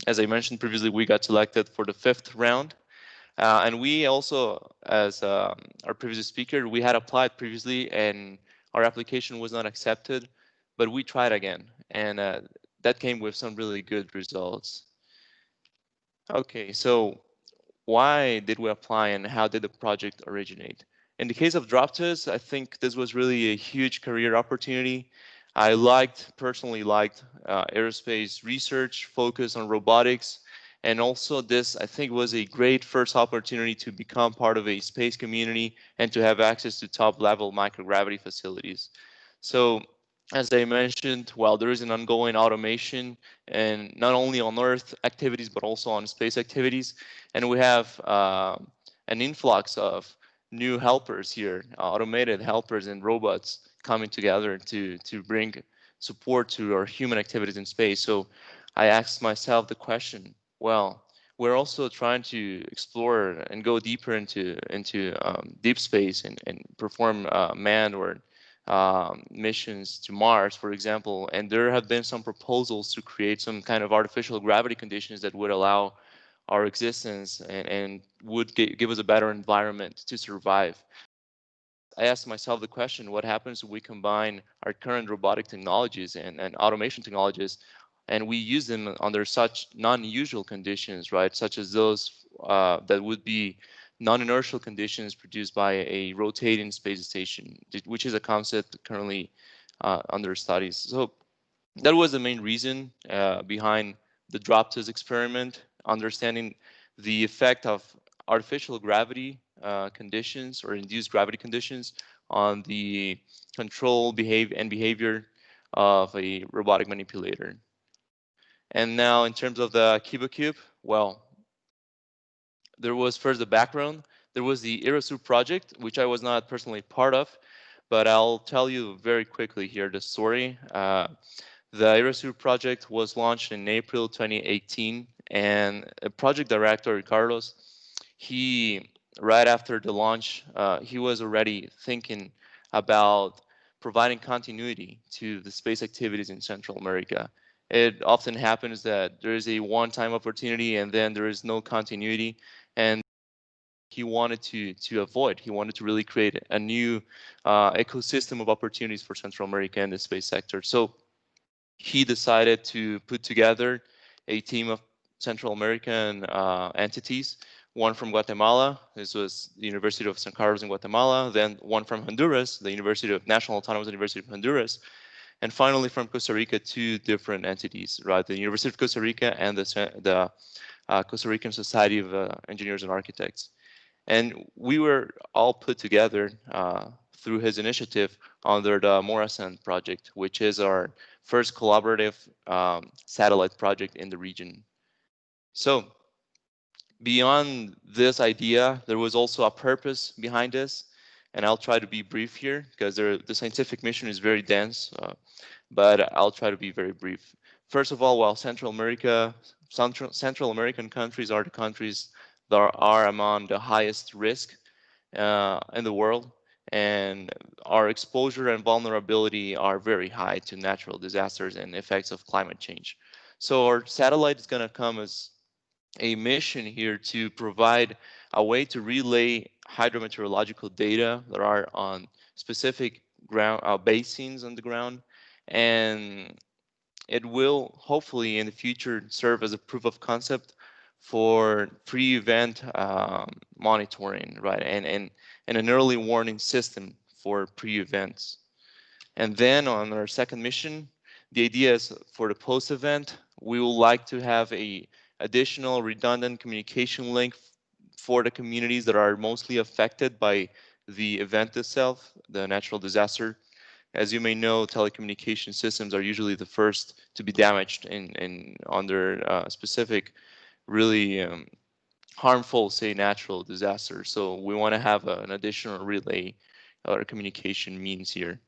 as I mentioned previously, we got selected for the 5th round. And we also, as our previous speaker, we had applied previously and our application was not accepted, but we tried again, and that came with some really good results. Okay, so why did we apply and how did the project originate? In the case of drop test, I think this was really a huge career opportunity. I personally liked aerospace research, focus on robotics, and also this, I think, was a great first opportunity to become part of a space community and to have access to top-level microgravity facilities. So as I mentioned, while there is an ongoing automation and not only on Earth activities, but also on space activities, and we have an influx of new helpers here, automated helpers and robots coming together to bring support to our human activities in space. So I asked myself the question, well, we're also trying to explore and go deeper into deep space and perform manned or missions to Mars, for example, and there have been some proposals to create some kind of artificial gravity conditions that would allow our existence and would give us a better environment to survive. I asked myself the question, what happens if we combine our current robotic technologies and automation technologies, and we use them under such non-usual conditions, right? Such as those that would be non-inertial conditions produced by a rotating space station, which is a concept currently under studies. So that was the main reason behind the drop test experiment, understanding the effect of artificial gravity conditions or induced gravity conditions on the control behavior of a robotic manipulator. And now in terms of the KiboCube, well, there was first the background. There was the Irasu project, which I was not personally part of, but I'll tell you very quickly here the story. The Irasu project was launched in April 2018, and project director Carlos, he right after the launch, he was already thinking about providing continuity to the space activities in Central America. It often happens that there is a one-time opportunity and then there is no continuity, and he wanted to avoid. He wanted to really create a new ecosystem of opportunities for Central America in the space sector. So he decided to put together a team of Central American entities, one from Guatemala. This was the University of San Carlos in Guatemala, then one from Honduras, the National Autonomous University of Honduras, and finally from Costa Rica, two different entities, right? The University of Costa Rica and the Costa Rican Society of Engineers and Architects. And we were all put together through his initiative under the Morasan project, which is our first collaborative satellite project in the region. So beyond this idea, there was also a purpose behind this, and I'll try to be brief here because the scientific mission is very dense, but I'll try to be very brief. First of all, while Central American countries are the countries that are among the highest risk in the world, and our exposure and vulnerability are very high to natural disasters and effects of climate change. So our satellite is going to come as a mission here to provide a way to relay hydrometeorological data that are on specific ground basins on the ground, and it will hopefully in the future serve as a proof of concept for pre-event monitoring, right, and an early warning system for pre-events. And then on our second mission, the idea is for the post-event, we would like to have a additional redundant communication link for the communities that are mostly affected by the event itself, the natural disaster. As you may know, telecommunication systems are usually the first to be damaged under specific, really harmful, say, natural disasters. So we want to have an additional relay or communication means here.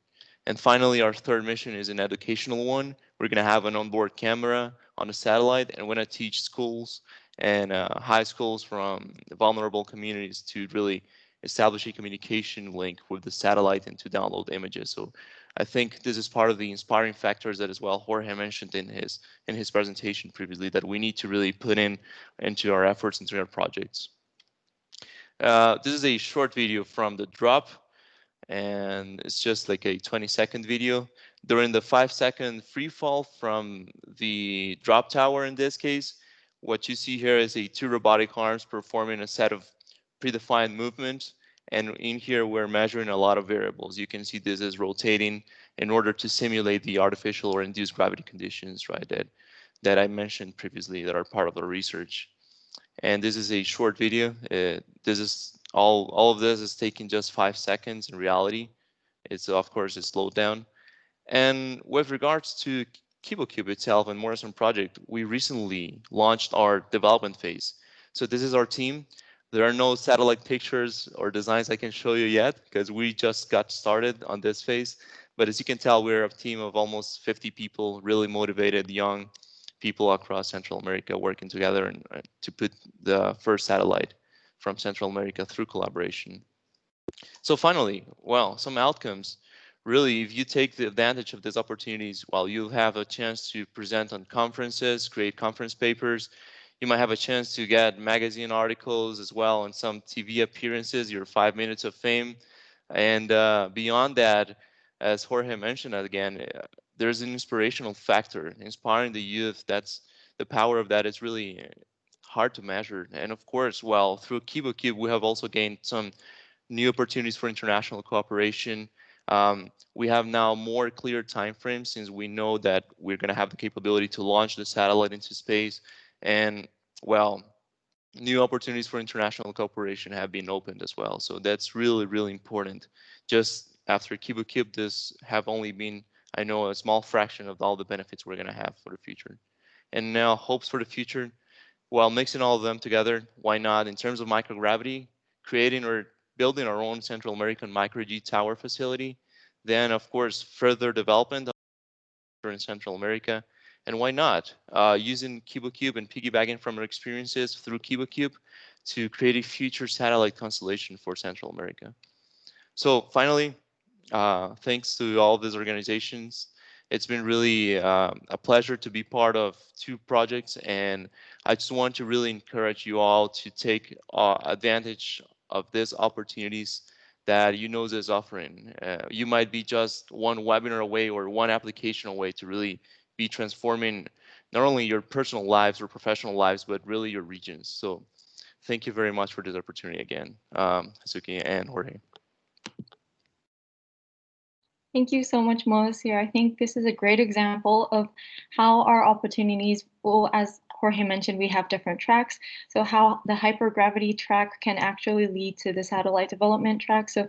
And finally, our third mission is an educational one. We're going to have an onboard camera on the satellite, and we're going to teach schools and high schools from vulnerable communities to really establish a communication link with the satellite and to download images. So I think this is part of the inspiring factors that as well Jorge mentioned in his presentation previously, that we need to really put into our efforts, into our projects. This is a short video from the drop, and it's just like a 20-second video. During the 5-second free fall from the drop tower in this case, what you see here is two robotic arms performing a set of predefined movements. And in here, we're measuring a lot of variables. You can see this is rotating in order to simulate the artificial or induced gravity conditions, right, that I mentioned previously that are part of the research. And this is a short video. This is all of this is taking just 5 seconds in reality. It's, of course, it's slowed down. And with regards to KiboCube itself and Morrison project, we recently launched our development phase. So this is our team. There are no satellite pictures or designs I can show you yet because we just got started on this phase. But as you can tell, we're a team of almost 50 people, really motivated young people across Central America working together and to put the first satellite from Central America through collaboration. So finally, well, some outcomes. Really, if you take the advantage of these opportunities while you have a chance to present on conferences, create conference papers, You might have a chance to get magazine articles as well and some TV appearances, your 5 minutes of fame. And beyond that, as Jorge mentioned again, there's an inspirational factor, inspiring the youth. That's the power of that is really hard to measure. And of course, well, through KiboCube, we have also gained some new opportunities for international cooperation. We have now more clear timeframes since we know that we're going to have the capability to launch the satellite into space. And well, new opportunities for international cooperation have been opened as well. So that's really, really important. Just after KiboCube, this have only been, I know, a small fraction of all the benefits we're going to have for the future. And now hopes for the future. While mixing all of them together, why not? In terms of microgravity, creating or building our own Central American micro-G tower facility, then of course further development in Central America, and why not using KiboCube and piggybacking from our experiences through KiboCube to create a future satellite constellation for Central America. So finally, thanks to all of these organizations. It's been really a pleasure to be part of 2 projects, and I just want to really encourage you all to take advantage of these opportunities that UNOOSA is offering. You might be just one webinar away or one application away to really be transforming not only your personal lives or professional lives, but really your regions. So thank you very much for this opportunity again, Hazuki and Jorge. Thank you so much, Moacir. I think this is a great example of how our opportunities will, as Jorge mentioned, we have different tracks. So how the hypergravity track can actually lead to the satellite development track. So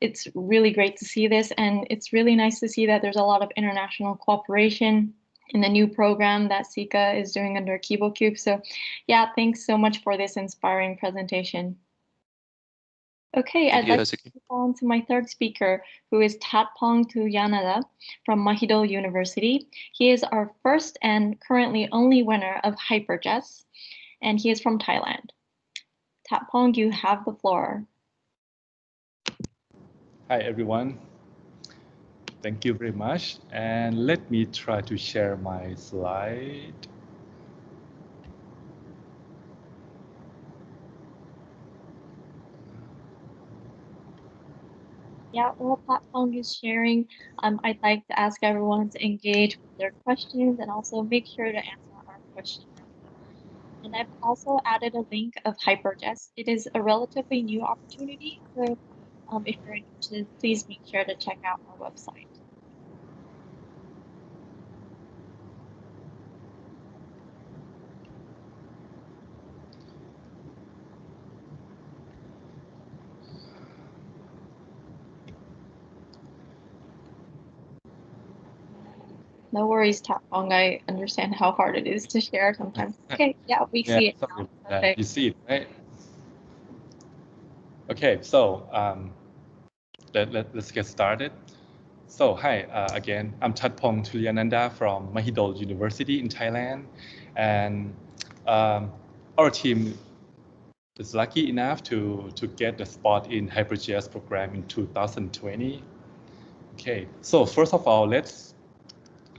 it's really great to see this. And it's really nice to see that there's a lot of international cooperation in the new program that SICA is doing under KiboCube. So yeah, thanks so much for this inspiring presentation. Okay, I'd like to move on to my 3rd speaker, who is Tatpong Tuyanada from Mahidol University. He is our first and currently only winner of Hyperjets, and he is from Thailand. Tatpong, you have the floor. Hi, everyone. Thank you very much. And let me try to share my slide. Yeah, while Tatpong is sharing, I'd like to ask everyone to engage with their questions and also make sure to answer our questions. And I've also added a link of Hyperjets. It is a relatively new opportunity, so if you're interested, please make sure to check out our website. No worries, Tatpong. I understand how hard it is to share sometimes. Okay, yeah, we see it now. Okay. You see it, right? Okay, so let's get started. So hi, again, I'm Tatpong Tuliananda from Mahidol University in Thailand. And our team is lucky enough to get the spot in HyperJS program in 2020. Okay, so first of all, let's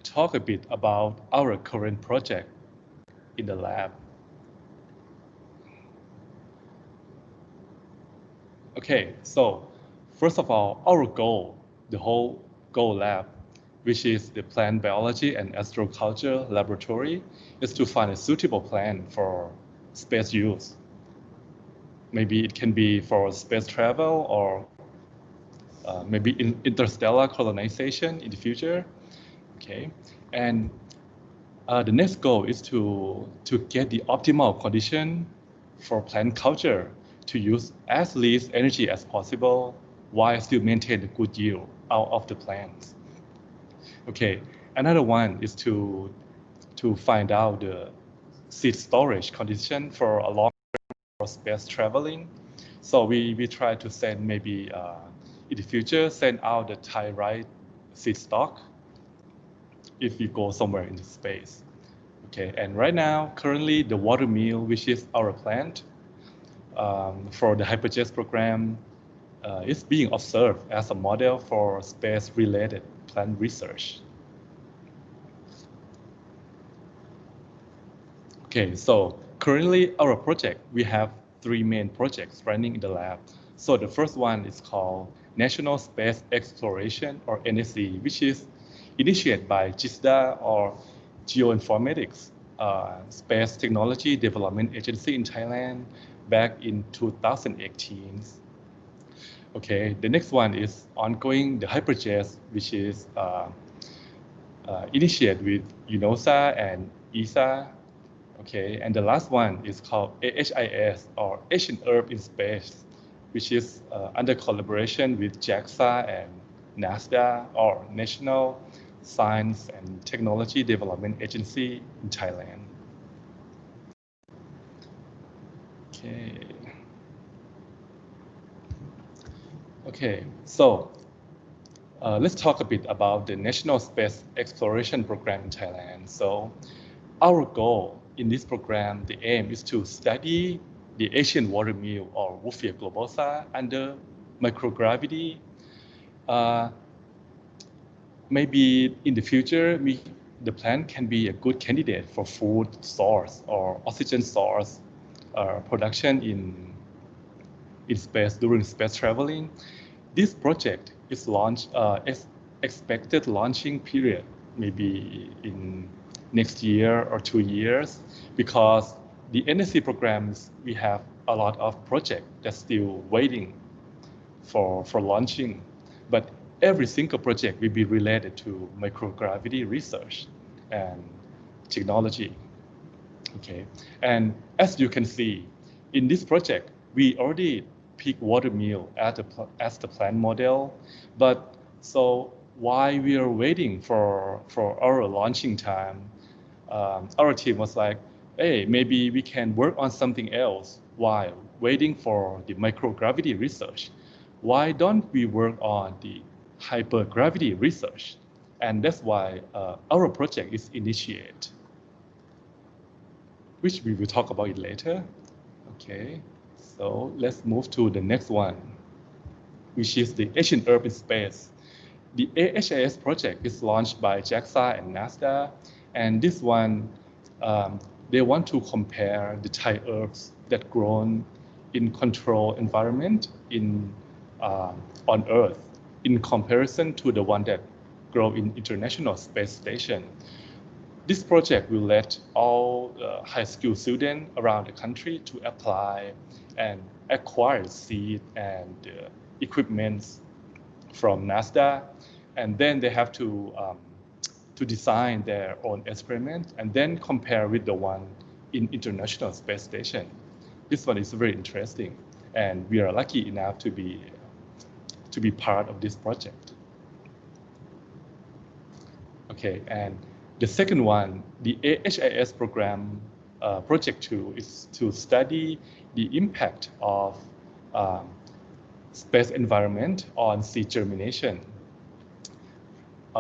talk a bit about our current project in the lab. Okay, so first of all, our goal, the whole goal lab, which is the plant biology and astroculture laboratory, is to find a suitable plant for space use. Maybe it can be for space travel or maybe interstellar colonization in the future. Okay, and the next goal is to get the optimal condition for plant culture to use as least energy as possible while still maintain the good yield out of the plants. Okay, another one is to find out the seed storage condition for a long space traveling. So we try to send maybe in the future send out the Thai seed stock if we go somewhere into space. Okay, and right now, currently the watermeal, which is our plant for the HyperJet program, is being observed as a model for space-related plant research. Okay, so Currently, our project, we have 3 main projects running in the lab. So the first one is called National Space Exploration, or NSE, which is initiated by GISDA, or Geoinformatics Space Technology Development Agency in Thailand, back in 2018. Okay, the next one is ongoing, the HyperJazz, which is initiated with UNOOSA and ESA. Okay, and the last one is called AHIS, or Asian Earth in Space, which is under collaboration with JAXA and NASDA, or National Science and Technology Development Agency in Thailand. Okay. Okay, so let's talk a bit about the National Space Exploration Program in Thailand. So our goal in this program, the aim is to study the Asian water meal, or Wolffia globosa, under microgravity. Maybe in the future, the plant can be a good candidate for food source or oxygen source production in space during space traveling. This project is launched, expected launching period maybe in next year or 2 years, because the NSC programs, we have a lot of projects that's still waiting for launching, but every single project will be related to microgravity research and technology. Okay, and as you can see, in this project, we already pick water meal as the plant model, but so while we are waiting for our launching time, our team was like, hey, maybe we can work on something else while waiting for the microgravity research. Why don't we work on the hypergravity research? And that's why our project is initiated, which we will talk about it later. Okay, so let's move to the next one, which is the Asian Earth in Space. The AHIS project is launched by JAXA and NASDA, and this one, they want to compare the Thai herbs that grown in controlled environment on Earth in comparison to the one that grow in International Space Station. This project will let all high school students around the country to apply and acquire seed and equipment from NASDA, and then they have to design their own experiment and then compare with the one in International Space Station. This one is very interesting, and we are lucky enough to be part of this project. Okay, and the second one, the AHIS program, project 2, is to study the impact of space environment on seed germination.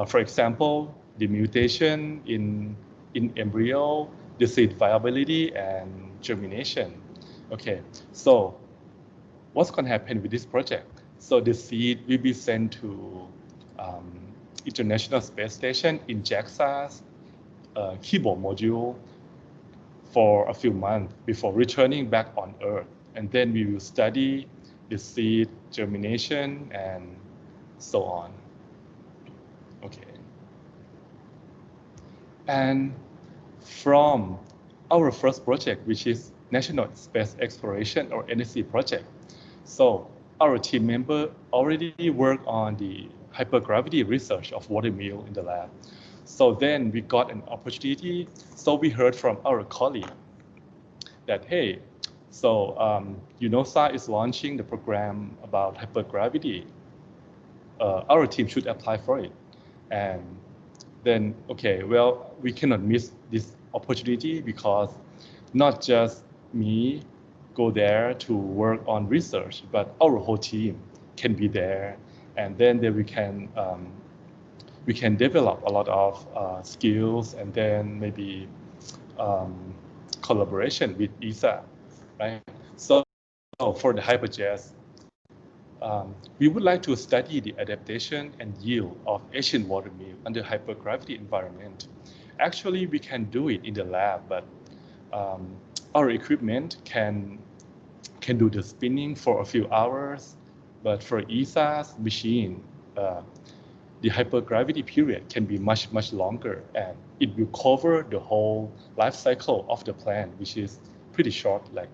For example, the mutation in embryo, the seed viability and germination. Okay, so what's going to happen with this project? So the seed will be sent to International Space Station in JAXA's keyboard module for a few months before returning back on Earth. And then we will study the seed germination and so on. Okay. And from our first project, which is National Space Exploration, or NSC project, so our team member already worked on the hypergravity research of water meal in the lab. So then we got an opportunity. So we heard from our colleague that, hey, so UNOOSA is launching the program about hypergravity. Our team should apply for it. And then, okay, well, we cannot miss this opportunity, because not just me go there to work on research, but our whole team can be there. And then we can develop a lot of skills, and then maybe collaboration with ESA, right? So for the HyperJazz, we would like to study the adaptation and yield of Asian water meal under hypergravity environment. Actually, we can do it in the lab, but our equipment can do the spinning for a few hours, but for ESA's machine, the hypergravity period can be much longer, and it will cover the whole life cycle of the plant, which is pretty short, like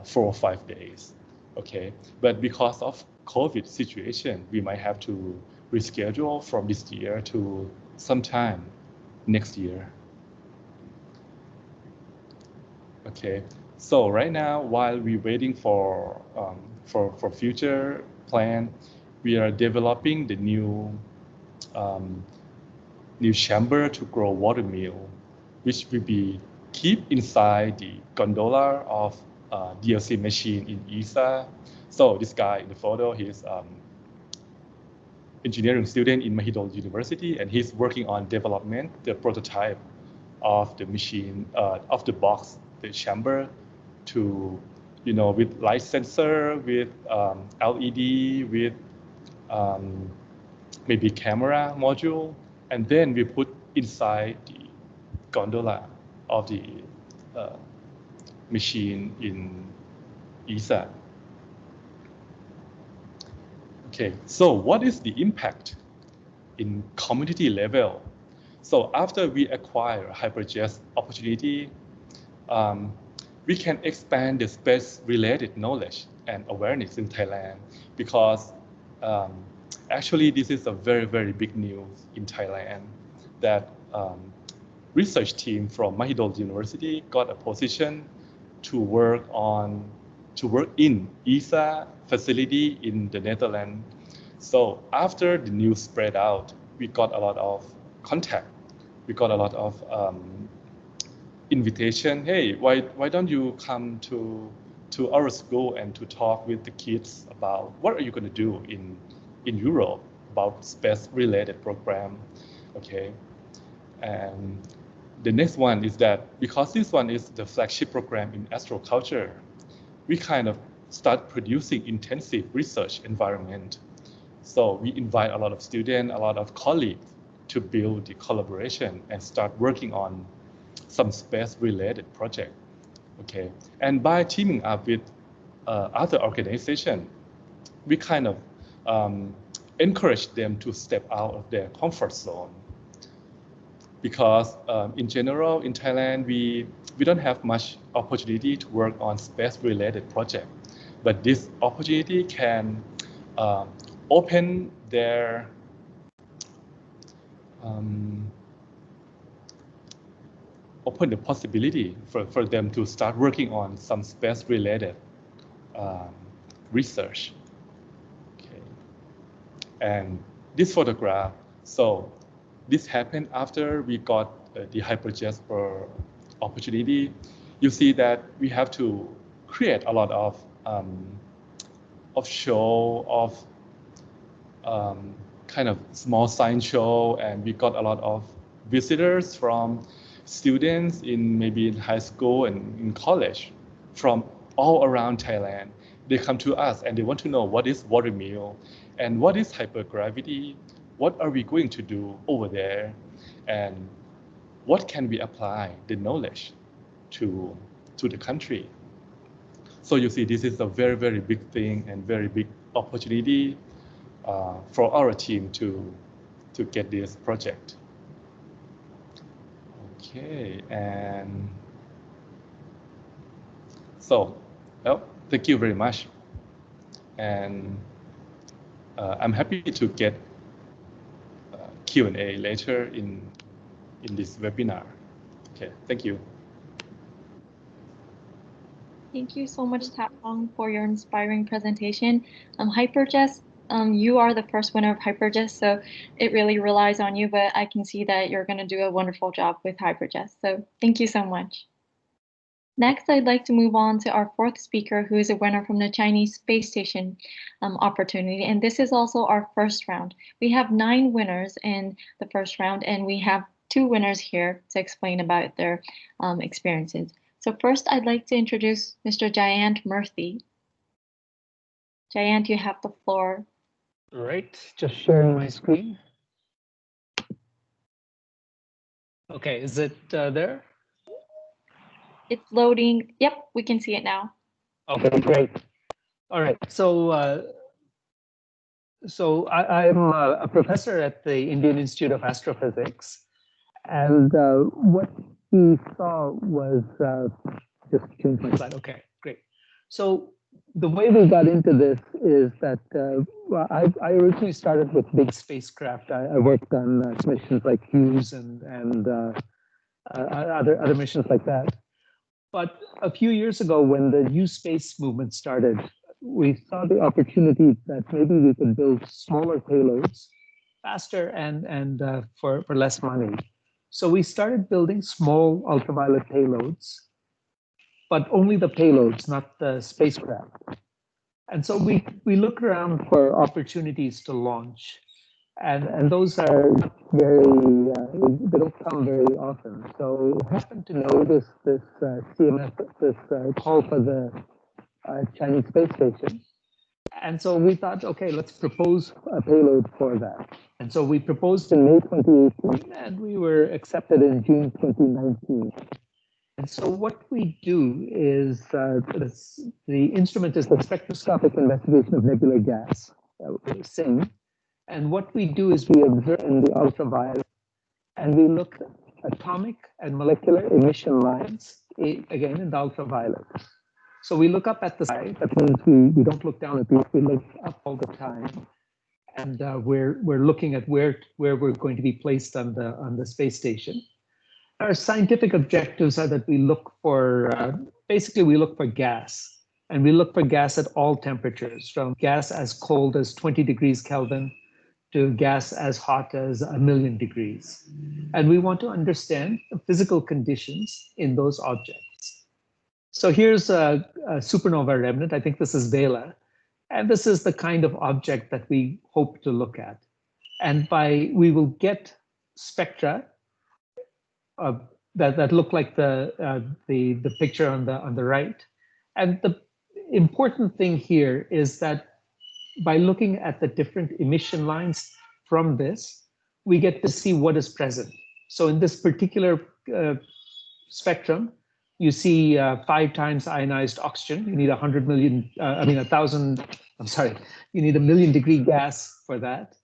4 or 5 days. Okay, but because of COVID situation, we might have to reschedule from this year to sometime next year. Okay, so right now, while we're waiting for future plan, we are developing the new chamber to grow watermill, which will be keep inside the gondola of DLC machine in ESA. So this guy in the photo, he's engineering student in Mahidol University, and he's working on development, the prototype of the machine, of the box, the chamber, to, you know, with light sensor, with LED, with maybe camera module, and then we put inside the gondola of the machine in ESA. Okay, so what is the impact in community level? So after we acquire HyperJet opportunity, we can expand the space-related knowledge and awareness in Thailand, because actually this is a very big news in Thailand, that research team from Mahidol University got a position to work in ESA facility in the Netherlands. So after the news spread out, we got a lot of contact. We got a lot of invitation. Hey, why don't you come to our school and to talk with the kids about what are you going to do in Europe about space-related program. Okay, and the next one is that because this one is the flagship program in astroculture, we kind of start producing intensive research environment. So we invite a lot of students, a lot of colleagues to build the collaboration and start working on some space-related project. Okay, and by teaming up with other organizations, we kind of encourage them to step out of their comfort zone. Because in general, in Thailand, we don't have much opportunity to work on space-related project. But this opportunity can open their open the possibility for them to start working on some space-related research. Okay. And this photograph, so this happened after we got the HyperJet opportunity. You see that we have to create a lot of show, of kind of small science show, and we got a lot of visitors from students in maybe in high school and in college from all around Thailand. They come to us and they want to know what is watermill and what is hypergravity, what are we going to do over there, and what can we apply the knowledge to the country. So you see, this is a very big thing and very big opportunity for our team to get this project. Okay, and so, well, thank you very much. And I'm happy to get Q&A later in this webinar. Okay, thank you. Thank you so much, Tapong, for your inspiring presentation. HyperJet, you are the first winner of HyperJet, so it really relies on you, but I can see that you're going to do a wonderful job with HyperJet. So thank you so much. Next, I'd like to move on to our fourth speaker, who is a winner from the Chinese Space Station opportunity. And this is also our first round. We have 9 winners in the first round, and we have 2 winners here to explain about their experiences. So first, I'd like to introduce Mr. Jayant Murthy. Jayant, you have the floor. All right, just sharing my screen. Okay, is it there? It's loading. Yep, we can see it now. Okay, great. All right. So I'm a professor at the Indian Institute of Astrophysics, and what we saw was just change my slide. Okay, great. So the way we got into this is that I originally started with big spacecraft. I worked on missions like Hughes and other missions like that. But a few years ago, when the new space movement started, we saw the opportunity that maybe we could build smaller payloads faster and for less money. So we started building small ultraviolet payloads, but only the payloads, not the spacecraft. And so we look around for opportunities to launch. And those are very, they don't come very often. So we happened to notice this CMS, this call for the Chinese space station. And so we thought, okay, let's propose a payload for that. And so we proposed in May 2018, and we were accepted in June 2019. And so what we do is, the instrument is the spectroscopic investigation of nebular gas, SING. And what we do is we observe in the ultraviolet, and we look at atomic and molecular emission lines, again in the ultraviolet. So we look up at the sky. That means we don't look down at these, we look up all the time. And we're looking at where we're going to be placed on the space station. Our scientific objectives are that we look for, basically we look for gas. And we look for gas at all temperatures, from gas as cold as 20 degrees Kelvin to gas as hot as 1,000,000 degrees. And we want to understand the physical conditions in those objects. So here's a supernova remnant. I think this is Vela. And this is the kind of object that we hope to look at. And we will get spectra that look like the picture on the right. And the important thing here is that by looking at the different emission lines from this, we get to see what is present. So in this particular spectrum, you see 5 times ionized oxygen. You need 100 million, you need 1,000,000 degree gas for that.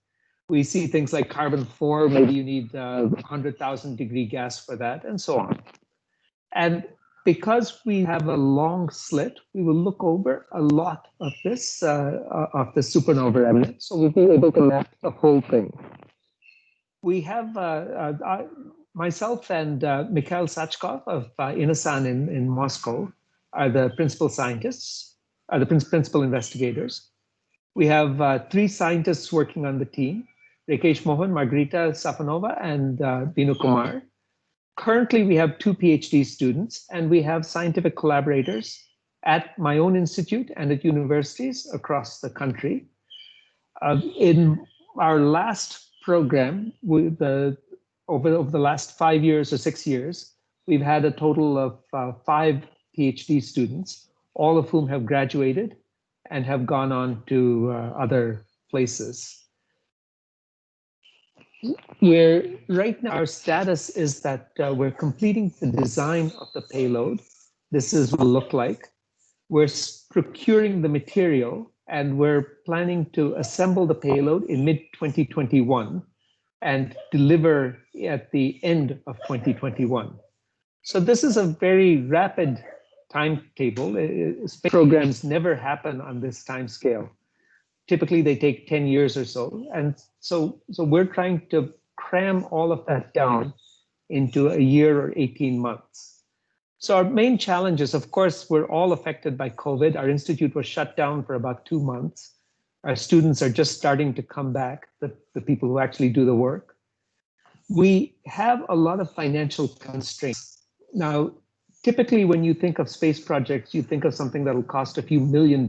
We see things like carbon-4, maybe you need 100,000 degree gas for that, and so on. And because we have a long slit, we will look over a lot of this supernova remnant, so we'll be able to map the whole thing. We have myself and Mikhail Sachkov of INOSAN in Moscow are the principal scientists, are the principal investigators. We have 3 scientists working on the team: Rakesh Mohan, Margarita Safanova, and Binu Kumar. Currently, we have 2 PhD students, and we have scientific collaborators at my own institute and at universities across the country. In our last program, over the last 5 years or 6 years, we've had a total of 5 PhD students, all of whom have graduated and have gone on to other places. Right now, our status is that we're completing the design of the payload. This is what it will look like. We're procuring the material, and we're planning to assemble the payload in mid-2021 and deliver at the end of 2021. So this is a very rapid timetable. Space programs never happen on this time scale. Typically, they take 10 years or so. And so we're trying to cram all of that down into a year or 18 months. So our main challenge is, of course, we're all affected by COVID. Our institute was shut down for about 2 months. Our students are just starting to come back, the people who actually do the work. We have a lot of financial constraints. Now, typically, when you think of space projects, you think of something that will cost a few $1 million.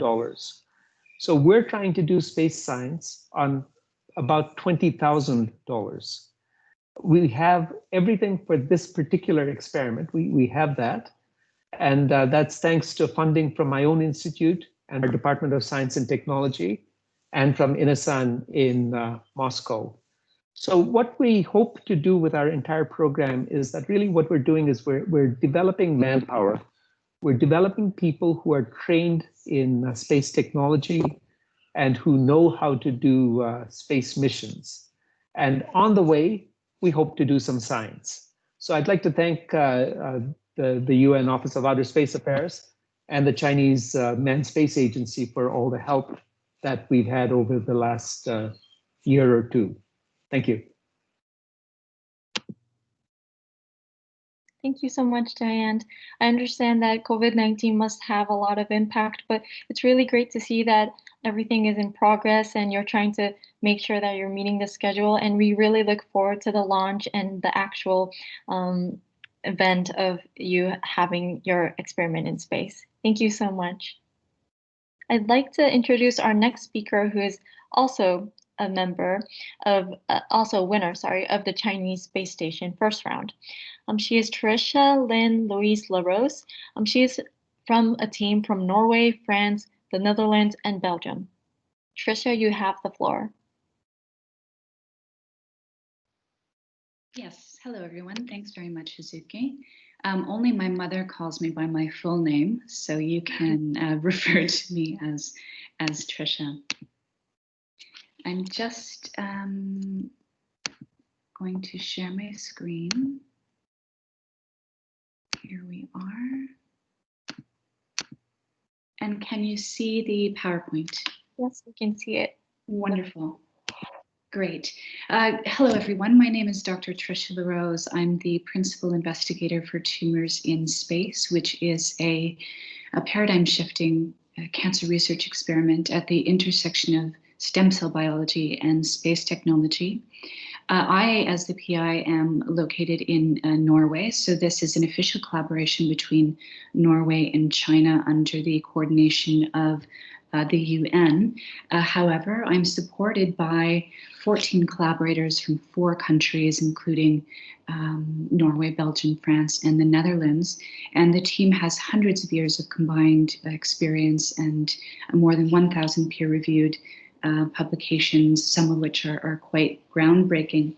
So we're trying to do space science on about $20,000. We have everything for this particular experiment. We have that. And that's thanks to funding from my own institute and our Department of Science and Technology, and from INOSAN in Moscow. So what we hope to do with our entire program is that really what we're doing is we're developing manpower. We're developing people who are trained in space technology and who know how to do space missions. And on the way, we hope to do some science. So I'd like to thank the UN Office of Outer Space Affairs and the Chinese Manned Space Agency for all the help that we've had over the last year or two. Thank you. Thank you so much, Diane. I understand that COVID-19 must have a lot of impact, but it's really great to see that everything is in progress and you're trying to make sure that you're meeting the schedule. And we really look forward to the launch and the actual event of you having your experiment in space. Thank you so much. I'd like to introduce our next speaker, who is also a member of, also a winner, sorry, of the Chinese space station first round. She is Tricia Lynn Louise LaRose. She is from a team from Norway, France, the Netherlands, and Belgium. Tricia, you have the floor. Yes, hello everyone. Thanks very much, Hazuki. Only my mother calls me by my full name, so you can refer to me as Tricia. I'm just going to share my screen. Here we are. And can you see the PowerPoint? Yes, we can see it. Wonderful. Great. Hello, everyone. My name is Dr. Tricia LaRose. I'm the principal investigator for Tumors in Space, which is a paradigm-shifting cancer research experiment at the intersection of stem cell biology and space technology. I, as the PI, am located in Norway, so this is an official collaboration between Norway and China under the coordination of the UN. However, I'm supported by 14 collaborators from 4 countries, including Norway, Belgium, France, and the Netherlands. And the team has hundreds of years of combined experience and more than 1,000 peer-reviewed publications, some of which are quite groundbreaking.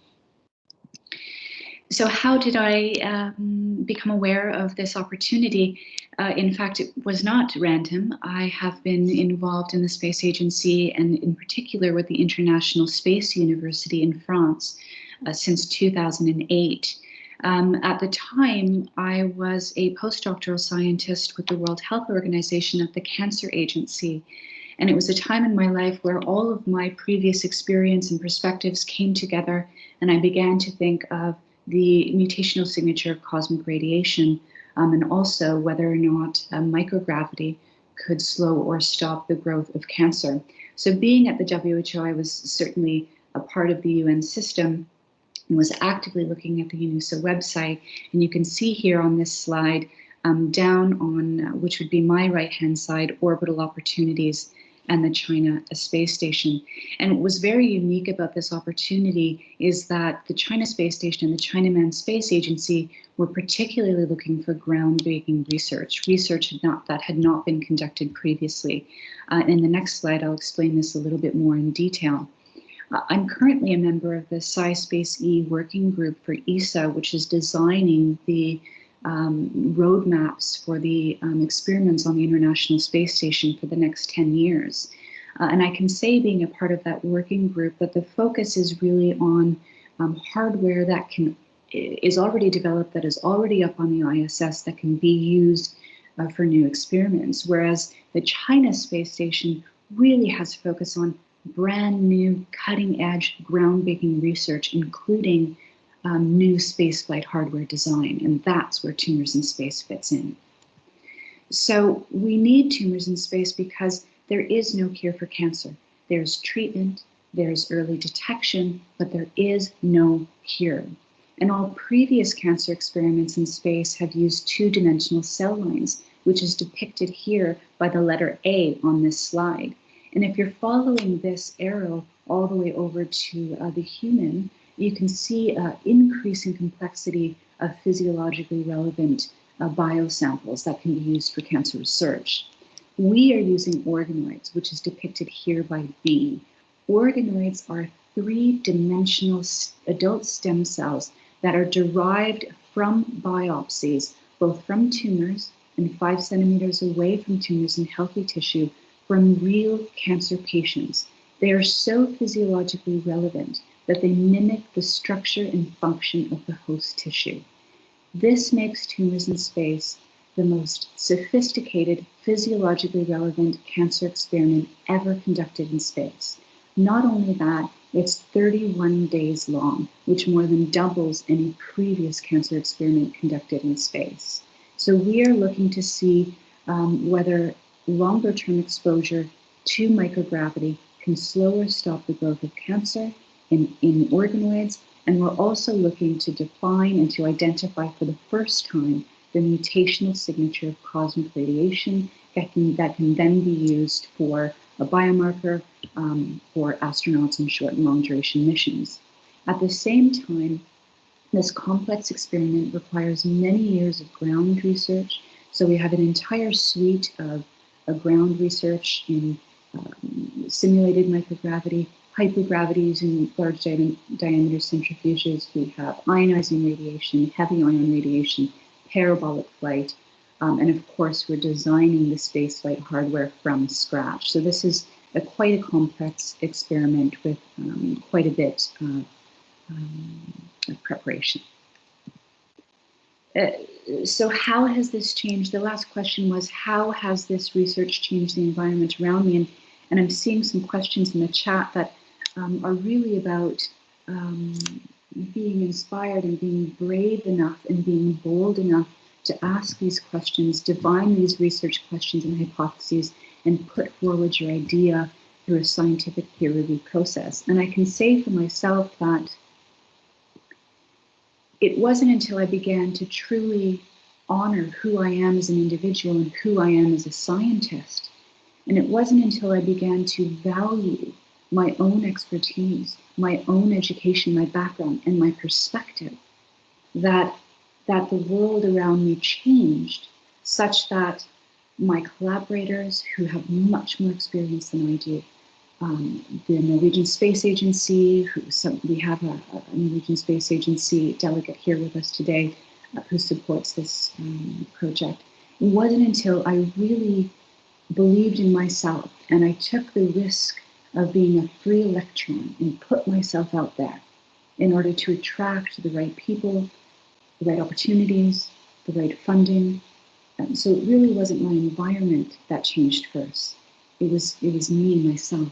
So how did I become aware of this opportunity? In fact, it was not random. I have been involved in the Space Agency and in particular with the International Space University in France since 2008. At the time, I was a postdoctoral scientist with the World Health Organization at the Cancer Agency. And it was a time in my life where all of my previous experience and perspectives came together, and I began to think of the mutational signature of cosmic radiation, and also whether or not microgravity could slow or stop the growth of cancer. So being at the WHO, I was certainly a part of the UN system and was actively looking at the UNOOSA website. And you can see here on this slide, down on, which would be my right-hand side, orbital opportunities and the China Space Station. And what was very unique about this opportunity is that the China Space Station and the China Manned Space Agency were particularly looking for groundbreaking research that had not been conducted previously. In the next slide, I'll explain this a little bit more in detail. I'm currently a member of the SciSpace-E working group for ESA, which is designing the roadmaps for the experiments on the International Space Station for the next 10 years. And I can say, being a part of that working group, that the focus is really on hardware that is already developed, that is already up on the ISS, that can be used for new experiments, whereas the China Space Station really has focus on brand new, cutting-edge, groundbreaking research, including new spaceflight hardware design, and that's where Tumors in Space fits in. So we need Tumors in Space because there is no cure for cancer. There's treatment, there's early detection, but there is no cure. And all previous cancer experiments in space have used two-dimensional cell lines, which is depicted here by the letter A on this slide. And if you're following this arrow all the way over to the human, you can see increasing complexity of physiologically relevant biosamples that can be used for cancer research. We are using organoids, which is depicted here by B. Organoids are three-dimensional adult stem cells that are derived from biopsies, both from tumors and 5 centimeters away from tumors in healthy tissue from real cancer patients. They are so physiologically relevant that they mimic the structure and function of the host tissue. This makes tumors in space the most sophisticated, physiologically relevant cancer experiment ever conducted in space. Not only that, it's 31 days long, which more than doubles any previous cancer experiment conducted in space. So we are looking to see whether longer-term exposure to microgravity can slow or stop the growth of cancer in organoids, and we're also looking to define and to identify for the first time the mutational signature of cosmic radiation that can then be used for a biomarker for astronauts in short and long duration missions. At the same time, this complex experiment requires many years of ground research. So we have an entire suite of ground research in simulated microgravity, hypergravity using large diameter centrifuges. We have ionizing radiation, heavy ion radiation, parabolic flight, and of course we're designing the spaceflight hardware from scratch. So this is quite a complex experiment with quite a bit of preparation. So how has this changed? The last question was, how has this research changed the environment around me? And I'm seeing some questions in the chat that are really about being inspired and being brave enough and being bold enough to ask these questions, divine these research questions and hypotheses, and put forward your idea through a scientific peer review process. And I can say for myself that it wasn't until I began to truly honor who I am as an individual and who I am as a scientist, and it wasn't until I began to value my own expertise, my own education, my background, and my perspective, that the world around me changed such that my collaborators, who have much more experience than I do, the Norwegian Space Agency, we have a Norwegian Space Agency delegate here with us today who supports this project. It wasn't until I really believed in myself and I took the risk of being a free electron and put myself out there in order to attract the right people, the right opportunities, the right funding. So it really wasn't my environment that changed first. It was me, myself,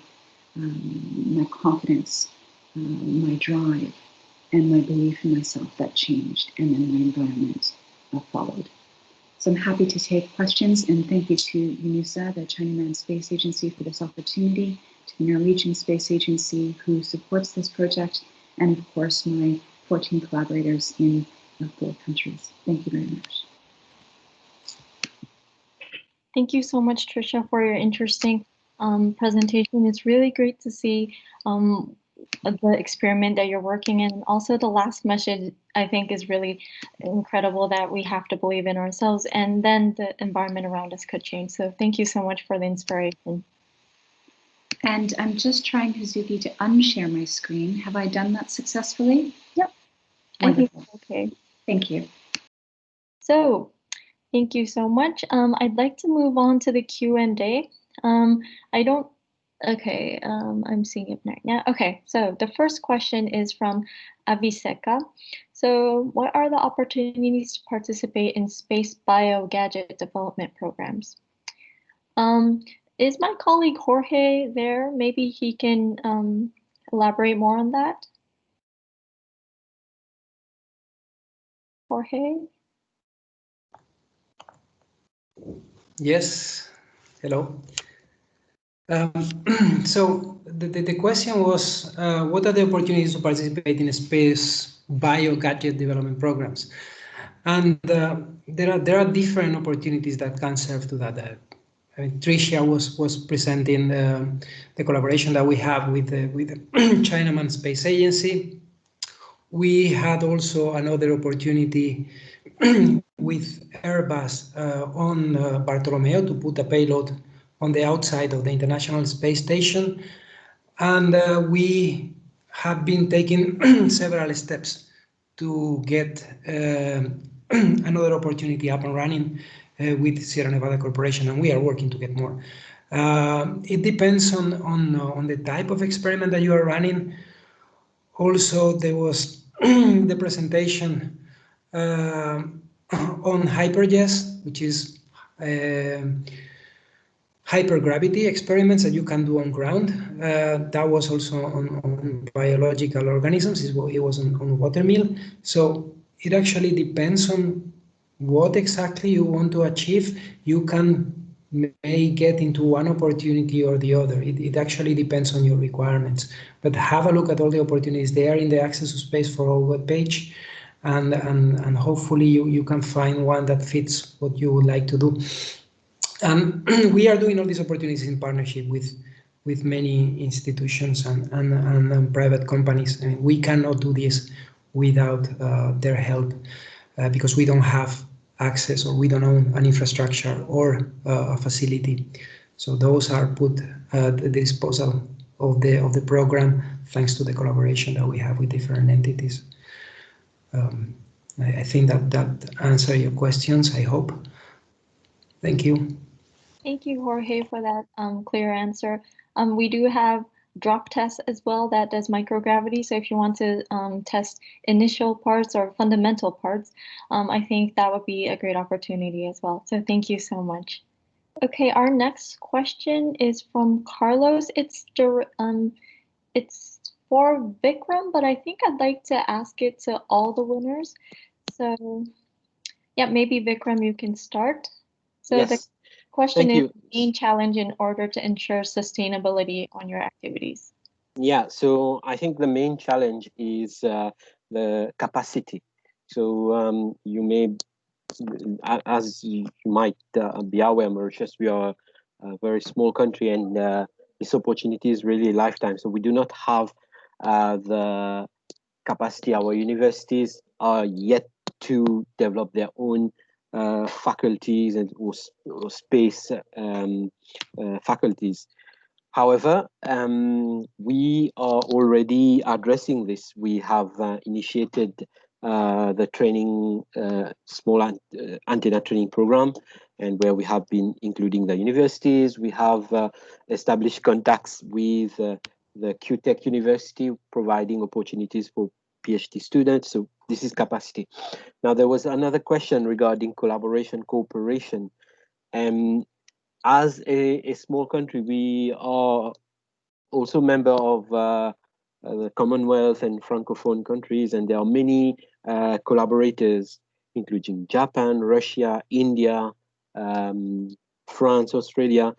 my confidence, my drive, and my belief in myself that changed, and then my environment followed. So I'm happy to take questions, and thank you to UNOOSA, the China Manned Space Agency, for this opportunity, to the Norwegian Space Agency who supports this project, and of course my 14 collaborators in 4 countries. Thank you very much. Thank you so much, Tricia, for your interesting presentation. It's really great to see the experiment that you're working in. And also the last message, I think, is really incredible, that we have to believe in ourselves, and then the environment around us could change. So thank you so much for the inspiration. And I'm just trying, Hazuki, to unshare my screen. Have I done that successfully? Yep. Wonderful. I think okay. Thank you. So thank you so much. I'd like to move on to the Q&A. I'm seeing it right now. Okay, so the first question is from Abhiseka. So what are the opportunities to participate in space bio-gadget development programs? Is my colleague Jorge there? Maybe he can elaborate more on that. Jorge? Yes, hello. So the question was, what are the opportunities to participate in space bio-gadget development programs? And there are different opportunities that can serve to that. I mean, Tricia was presenting the collaboration that we have with the China Manned Space Agency. We had also another opportunity with Airbus on Bartolomeo to put a payload on the outside of the International Space Station. And we have been taking several steps to get another opportunity up and running with Sierra Nevada Corporation, and we are working to get more. It depends on the type of experiment that you are running. Also, there was the presentation on HyperJess, which is hypergravity experiments that you can do on ground. That was also on biological organisms. It was on watermill. So it actually depends on what exactly you want to achieve. You may get into one opportunity or the other. It actually depends on your requirements. But have a look at all the opportunities. They are in the Access to Space for All webpage, and hopefully you can find one that fits what you would like to do. We are doing all these opportunities in partnership with many institutions and private companies. And we cannot do this without their help because we don't have access, or we don't own an infrastructure or a facility. So those are put at the disposal of the program thanks to the collaboration that we have with different entities. I think that answers your questions, I hope. Thank you. Thank you, Jorge, for that clear answer. We do have drop tests as well that does microgravity. So if you want to test initial parts or fundamental parts, I think that would be a great opportunity as well. So thank you so much. Okay, our next question is from Carlos. It's for Vikram, but I think I'd like to ask it to all the winners. So yeah, maybe Vikram, you can start. So Yes. The question Thank is you. the main challenge in order to ensure sustainability on your activities. Yeah, so I think the main challenge is the capacity. So you may, as you might be aware, Mauritius, we are a very small country, and this opportunity is really a lifetime. So we do not have the capacity. Our universities are yet to develop their own faculties and or space faculties. However, we are already addressing this. We have initiated the training, small antenna training program, and where we have been including the universities. We have established contacts with the QTech University, providing opportunities for PhD students. So this is capacity. Now, there was another question regarding collaboration, cooperation. As a small country, we are also member of the Commonwealth and Francophone countries, and there are many collaborators, including Japan, Russia, India, France, Australia.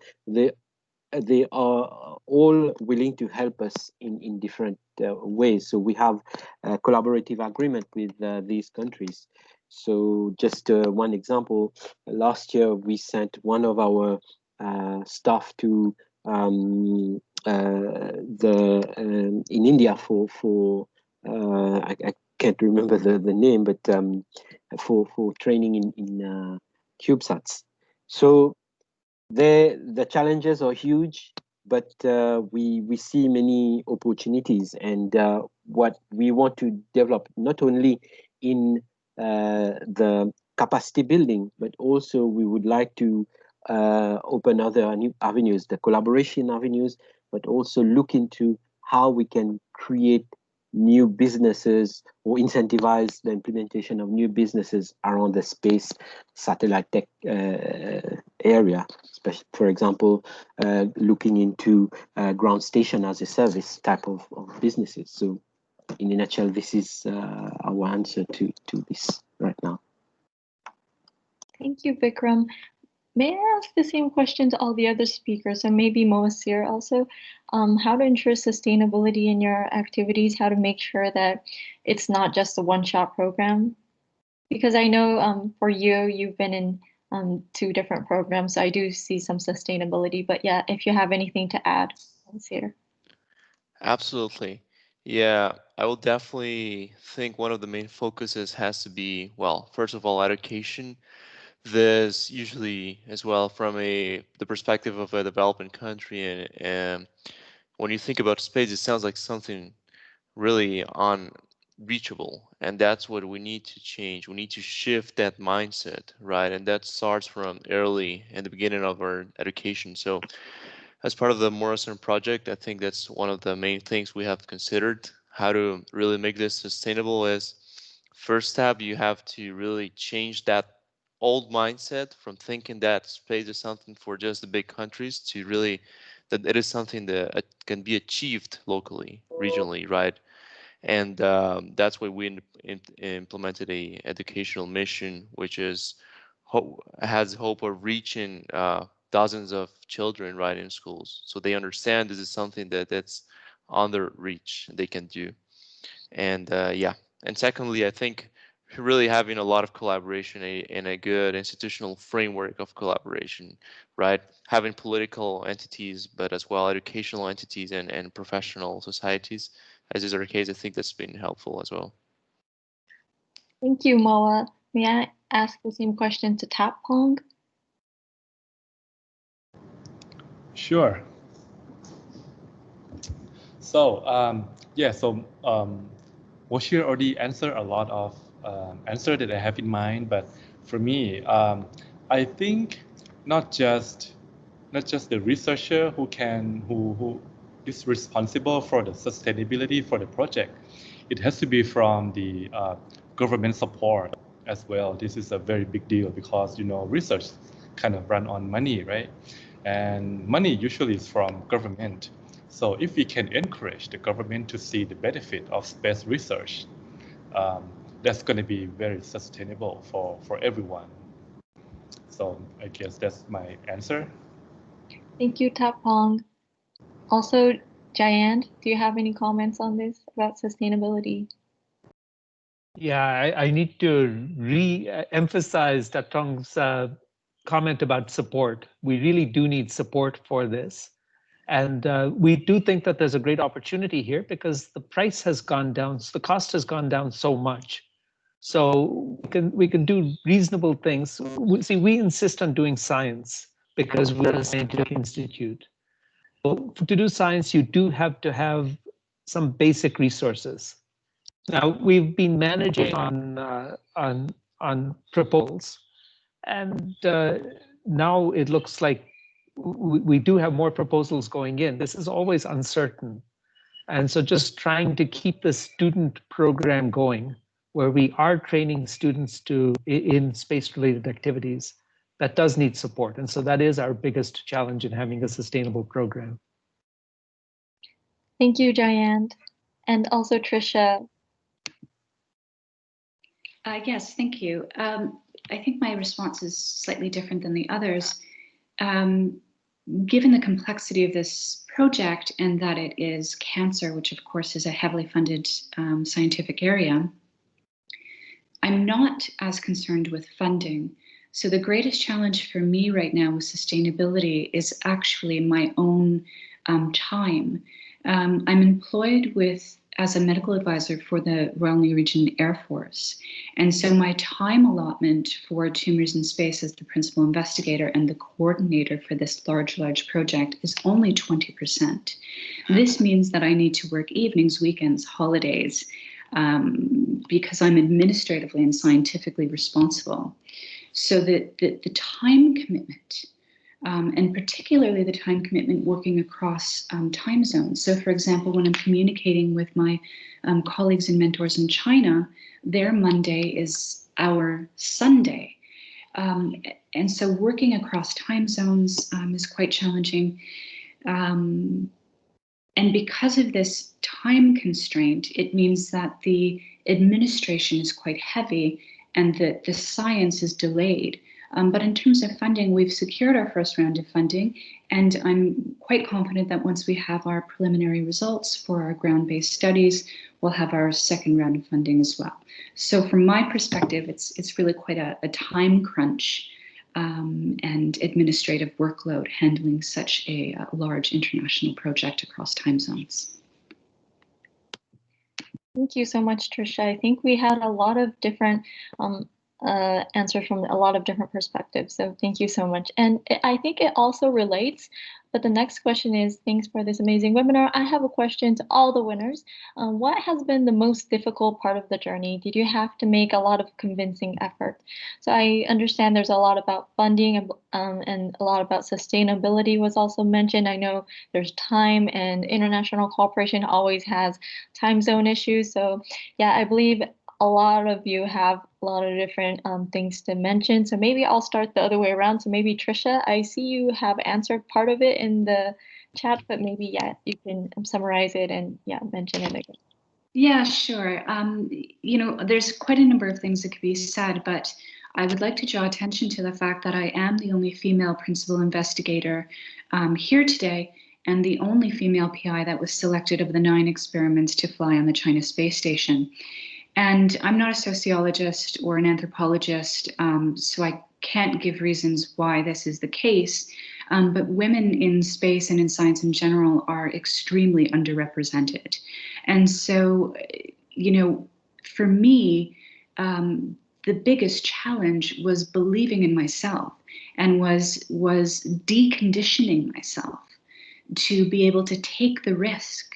They are all willing to help us in different ways. So we have a collaborative agreement with these countries. So just one example, last year we sent one of our staff to in India for I can't remember the name, but for training in CubeSats. So the challenges are huge, but we see many opportunities, and what we want to develop not only in the capacity building, but also we would like to open other new avenues, the collaboration avenues, but also look into how we can create new businesses or incentivize the implementation of new businesses around the space satellite tech area, especially, for example, looking into ground station as a service type of businesses. So in a nutshell, this is our answer to this right now. Thank you, Vikram. May I ask the same question to all the other speakers, and maybe Moasir also, how to ensure sustainability in your activities, how to make sure that it's not just a one-shot program? Because I know for you, you've been in 2 different programs, so I do see some sustainability, but yeah, if you have anything to add, Moasir. Absolutely. Yeah, I will definitely think one of the main focuses has to be, well, first of all, education. This usually as well from the perspective of a developing country, and when you think about space, it sounds like something really unreachable, and that's what we need to change. We need to shift that mindset, right? And that starts from early in the beginning of our education. So as part of the Morrison project, I think that's one of the main things we have considered. How to really make this sustainable is, first step, you have to really change that old mindset from thinking that space is something for just the big countries to really that it is something that can be achieved locally, regionally, right? And that's why we implemented a educational mission, which is has hope of reaching dozens of children, right, in schools, so they understand this is something that's on their reach they can do. And yeah, and secondly, I think really having a lot of collaboration and a good institutional framework of collaboration, right? Having political entities, but as well educational entities and professional societies, as is our case, I think that's been helpful as well. Thank you, Moa. May I ask the same question to Tapong? Sure. So yeah, so Washir already answered a lot of answer that I have in mind, but for me, I think not just the researcher who is responsible for the sustainability for the project. It has to be from the government support as well. This is a very big deal because, you know, research kind of run on money, right? And money usually is from government. So if we can encourage the government to see the benefit of space research, that's going to be very sustainable for everyone. So I guess that's my answer. Thank you, Tapong. Also, Jayant, do you have any comments on this about sustainability? Yeah, I need to re-emphasize Tapong's comment about support. We really do need support for this. And we do think that there's a great opportunity here because the price has gone down, so the cost has gone down so much. So we can do reasonable things. See, we insist on doing science because we're a scientific institute. Well, to do science, you do have to have some basic resources. Now, we've been managing on proposals, and now it looks like we do have more proposals going in. This is always uncertain. And so just trying to keep the student program going, where we are training students in space-related activities, that does need support. And so that is our biggest challenge in having a sustainable program. Thank you, Jayant. And also Tricia. Yes, thank you. I think my response is slightly different than the others. Given the complexity of this project and that it is cancer, which of course is a heavily funded scientific area, I'm not as concerned with funding. So the greatest challenge for me right now with sustainability is actually my own time. I'm employed as a medical advisor for the Royal Norwegian Air Force. And so my time allotment for Tumors in Space as the principal investigator and the coordinator for this large project is only 20%. This means that I need to work evenings, weekends, holidays, because I'm administratively and scientifically responsible. So the time commitment, and particularly the time commitment working across time zones. So for example, when I'm communicating with my colleagues and mentors in China, their Monday is our Sunday. And so working across time zones is quite challenging. And because of this time constraint, it means that the administration is quite heavy and that the science is delayed. But in terms of funding, we've secured our first round of funding, and I'm quite confident that once we have our preliminary results for our ground-based studies, we'll have our second round of funding as well. So from my perspective, it's really quite a time crunch and administrative workload handling such a large international project across time zones. Thank you so much, Tricia. I think we had a lot of different answers from a lot of different perspectives. So thank you so much. And I think it also relates But the next question is, thanks for this amazing webinar. I have a question to all the winners. What has been the most difficult part of the journey? Did you have to make a lot of convincing effort? So I understand there's a lot about funding and a lot about sustainability was also mentioned. I know there's time, and international cooperation always has time zone issues. So yeah, I believe a lot of you have a lot of different things to mention. So maybe I'll start the other way around. So maybe Trisha, I see you have answered part of it in the chat, but maybe, yeah, you can summarize it and yeah, mention it again. Yeah, sure. You know, there's quite a number of things that could be said, but I would like to draw attention to the fact that I am the only female principal investigator here today, and the only female PI that was selected of the 9 experiments to fly on the China space station. And I'm not a sociologist or an anthropologist, so I can't give reasons why this is the case. But women in space and in science in general are extremely underrepresented. And so, you know, for me, the biggest challenge was believing in myself and was deconditioning myself to be able to take the risk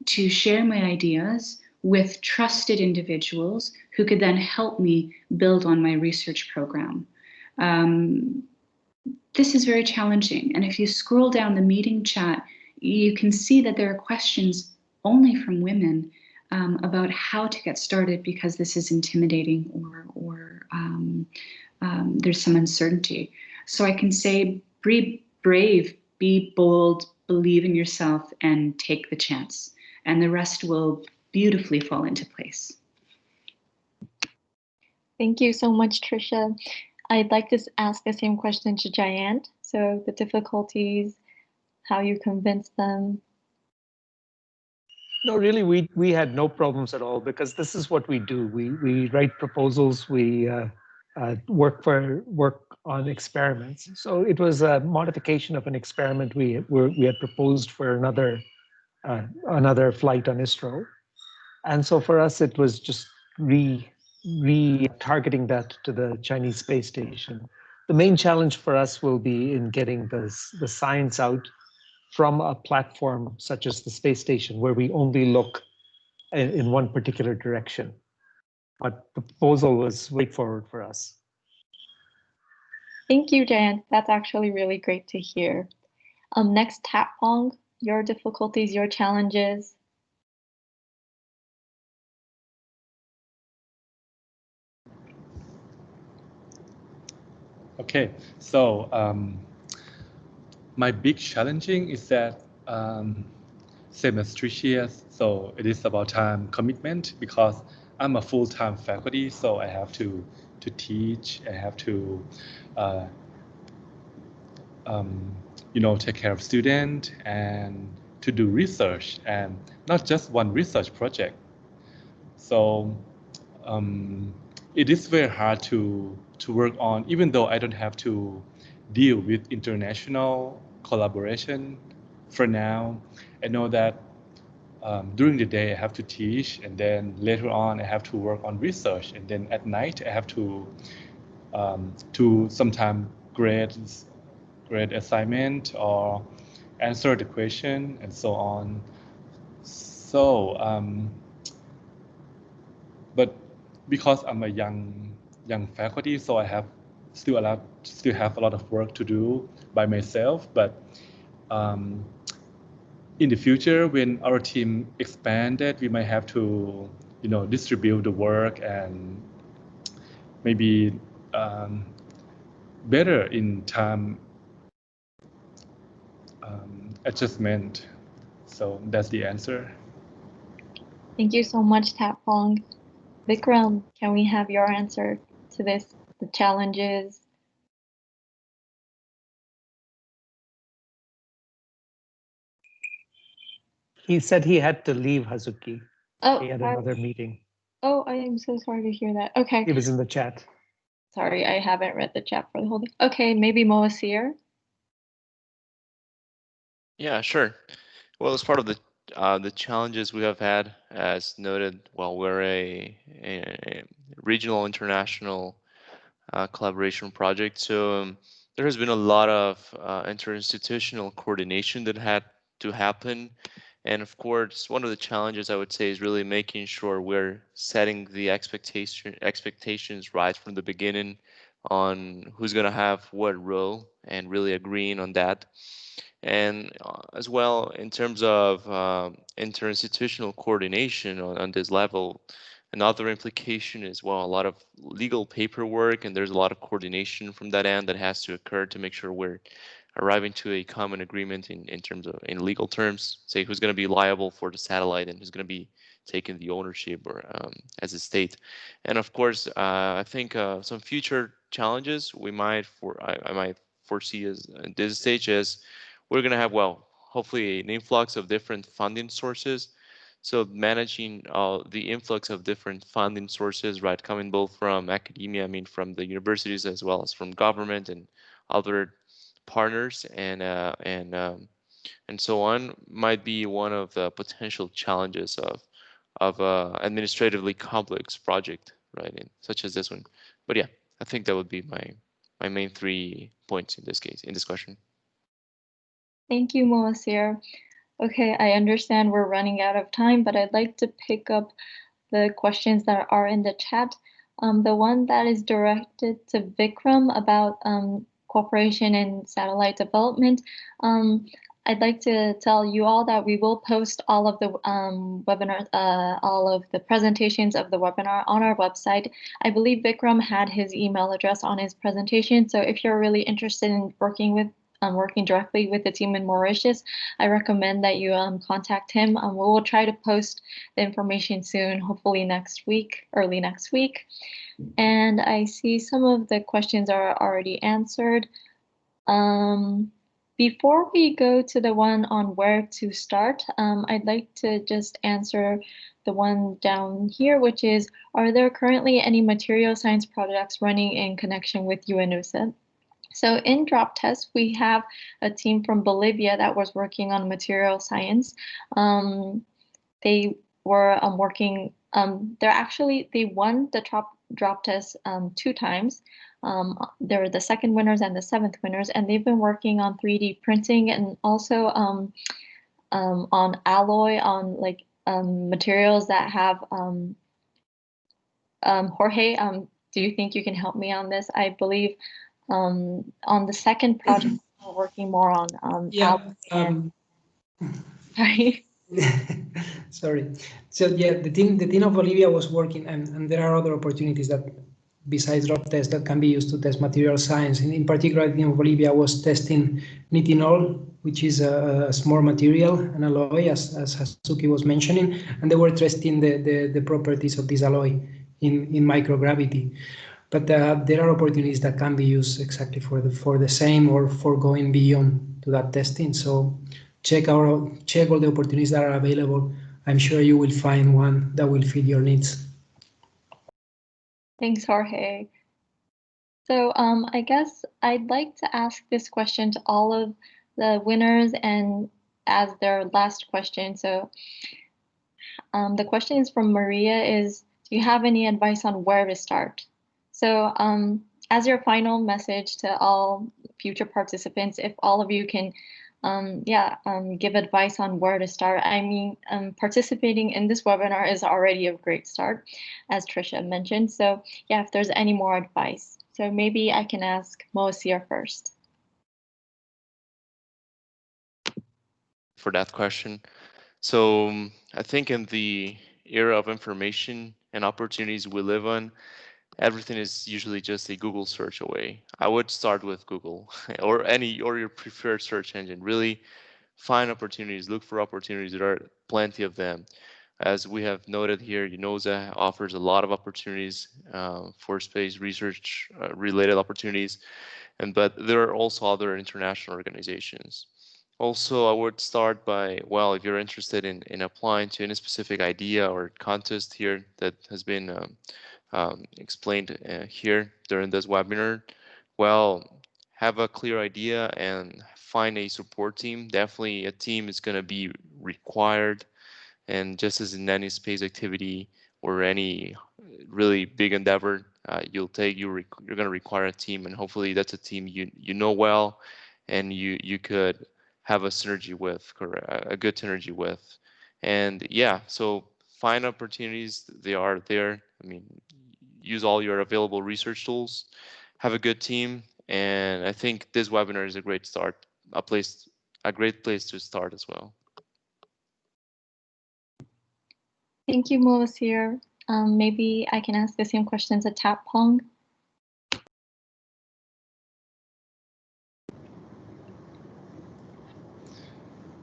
to share my ideas with trusted individuals who could then help me build on my research program. This is very challenging. And if you scroll down the meeting chat, you can see that there are questions only from women about how to get started because this is intimidating or there's some uncertainty. So I can say, be brave, be bold, believe in yourself, and take the chance. And the rest will beautifully fall into place. Thank you so much, Trisha. I'd like to ask the same question to Jayant. So the difficulties, how you convinced them. No, really, we had no problems at all because this is what we do. We write proposals. We work on experiments. So it was a modification of an experiment we had proposed for another flight on ISRO, and so for us it was just re-targeting that to the Chinese space station. The main challenge for us will be in getting the science out from a platform such as the space station, where we only look in one particular direction. But the proposal was straightforward for us. Thank you, Jan. That's actually really great to hear. Next, Tapong, your difficulties, your challenges. Okay, so my big challenging is that same as Tricia, so it is about time commitment because I'm a full-time faculty, so I have to teach, I have to take care of students and to do research, and not just one research project. So it is very hard to work on, even though I don't have to deal with international collaboration for now. I know that during the day I have to teach, and then later on I have to work on research, and then at night I have to sometimes grade assignment or answer the question and so on. So, but because I'm a young faculty, so I have still have a lot of work to do by myself. But in the future, when our team expanded, we might have to, distribute the work and maybe better in time adjustment. So that's the answer. Thank you so much, Tapong. Vikram, can we have your answer to this, the challenges? He said he had to leave, Hazuki. Oh, he had another meeting. Oh, I am so sorry to hear that. Okay. He was in the chat. Sorry, I haven't read the chat for the whole thing. Okay, maybe Moasir? Yeah, sure. Well, as part of the challenges we have had, as noted, well, we're a regional international collaboration project. So there has been a lot of interinstitutional coordination that had to happen. And of course, one of the challenges I would say is really making sure we're setting the expectations right from the beginning on who's going to have what role and really agreeing on that. And as well, in terms of interinstitutional coordination on this level, another implication is, well, a lot of legal paperwork, and there's a lot of coordination from that end that has to occur to make sure we're arriving to a common agreement in terms of, in legal terms, say who's going to be liable for the satellite and who's going to be taking the ownership or as a state. And of course, I think some future challenges we might I might foresee as at this stage is we're going to have, well, hopefully an influx of different funding sources. So managing the influx of different funding sources, right, coming both from academia, I mean, from the universities as well as from government and other partners and so on, might be one of the potential challenges of administratively complex project, right, and such as this one. But yeah, I think that would be my main 3 points in this case, in this question. Thank you, Moacir. Okay, I understand we're running out of time, but I'd like to pick up the questions that are in the chat. The one that is directed to Vikram about cooperation in satellite development. I'd like to tell you all that we will post all of the webinars, all of the presentations of the webinar on our website. I believe Vikram had his email address on his presentation, so if you're really interested in working directly with the team in Mauritius, I recommend that you contact him. We will try to post the information soon, hopefully next week, early next week. And I see some of the questions are already answered. Before we go to the one on where to start, I'd like to just answer the one down here, which is, are there currently any material science projects running in connection with UNOOSA? So in drop test, we have a team from Bolivia that was working on material science. They were working, they won the drop test 2 times. They were the second winners and the 7th winners, and they've been working on 3D printing and also on alloy, on like materials that have, Jorge, do you think you can help me on this? I believe on the second project, we're working more on yeah. Sorry. Sorry. So yeah, the team of Bolivia was working, and there are other opportunities that besides drop tests that can be used to test material science. In particular, the team of Bolivia was testing nitinol, which is a small material, an alloy, as Hasuki was mentioning, and they were testing the properties of this alloy in microgravity. But there are opportunities that can be used exactly for the same or for going beyond to that testing. So check all the opportunities that are available. I'm sure you will find one that will fit your needs. Thanks, Jorge. So I guess I'd like to ask this question to all of the winners and as their last question. So the question is from Maria is, do you have any advice on where to start? So as your final message to all future participants, if all of you can give advice on where to start. I mean, participating in this webinar is already a great start, as Trisha mentioned. So yeah, if there's any more advice. So maybe I can ask Moacir first. For that question. So I think in the era of information and opportunities we live on, everything is usually just a Google search away. I would start with Google or your preferred search engine. Really find opportunities, look for opportunities. There are plenty of them. As we have noted here, UNOOSA offers a lot of opportunities for space research related opportunities, but there are also other international organizations. Also, I would start by, well, if you're interested in applying to any specific idea or contest here that has been explained here during this webinar, well, have a clear idea and find a support team. Definitely a team is going to be required, and just as in any space activity or any really big endeavor, you're going to require a team, and hopefully that's a team you know well, and you could have a synergy with, a good synergy with. And yeah, so find opportunities, they are there. I mean, use all your available research tools, have a good team, and I think this webinar is a great start, a great place to start as well. Thank you, Moasir. Maybe I can ask the same questions at Tap Pong.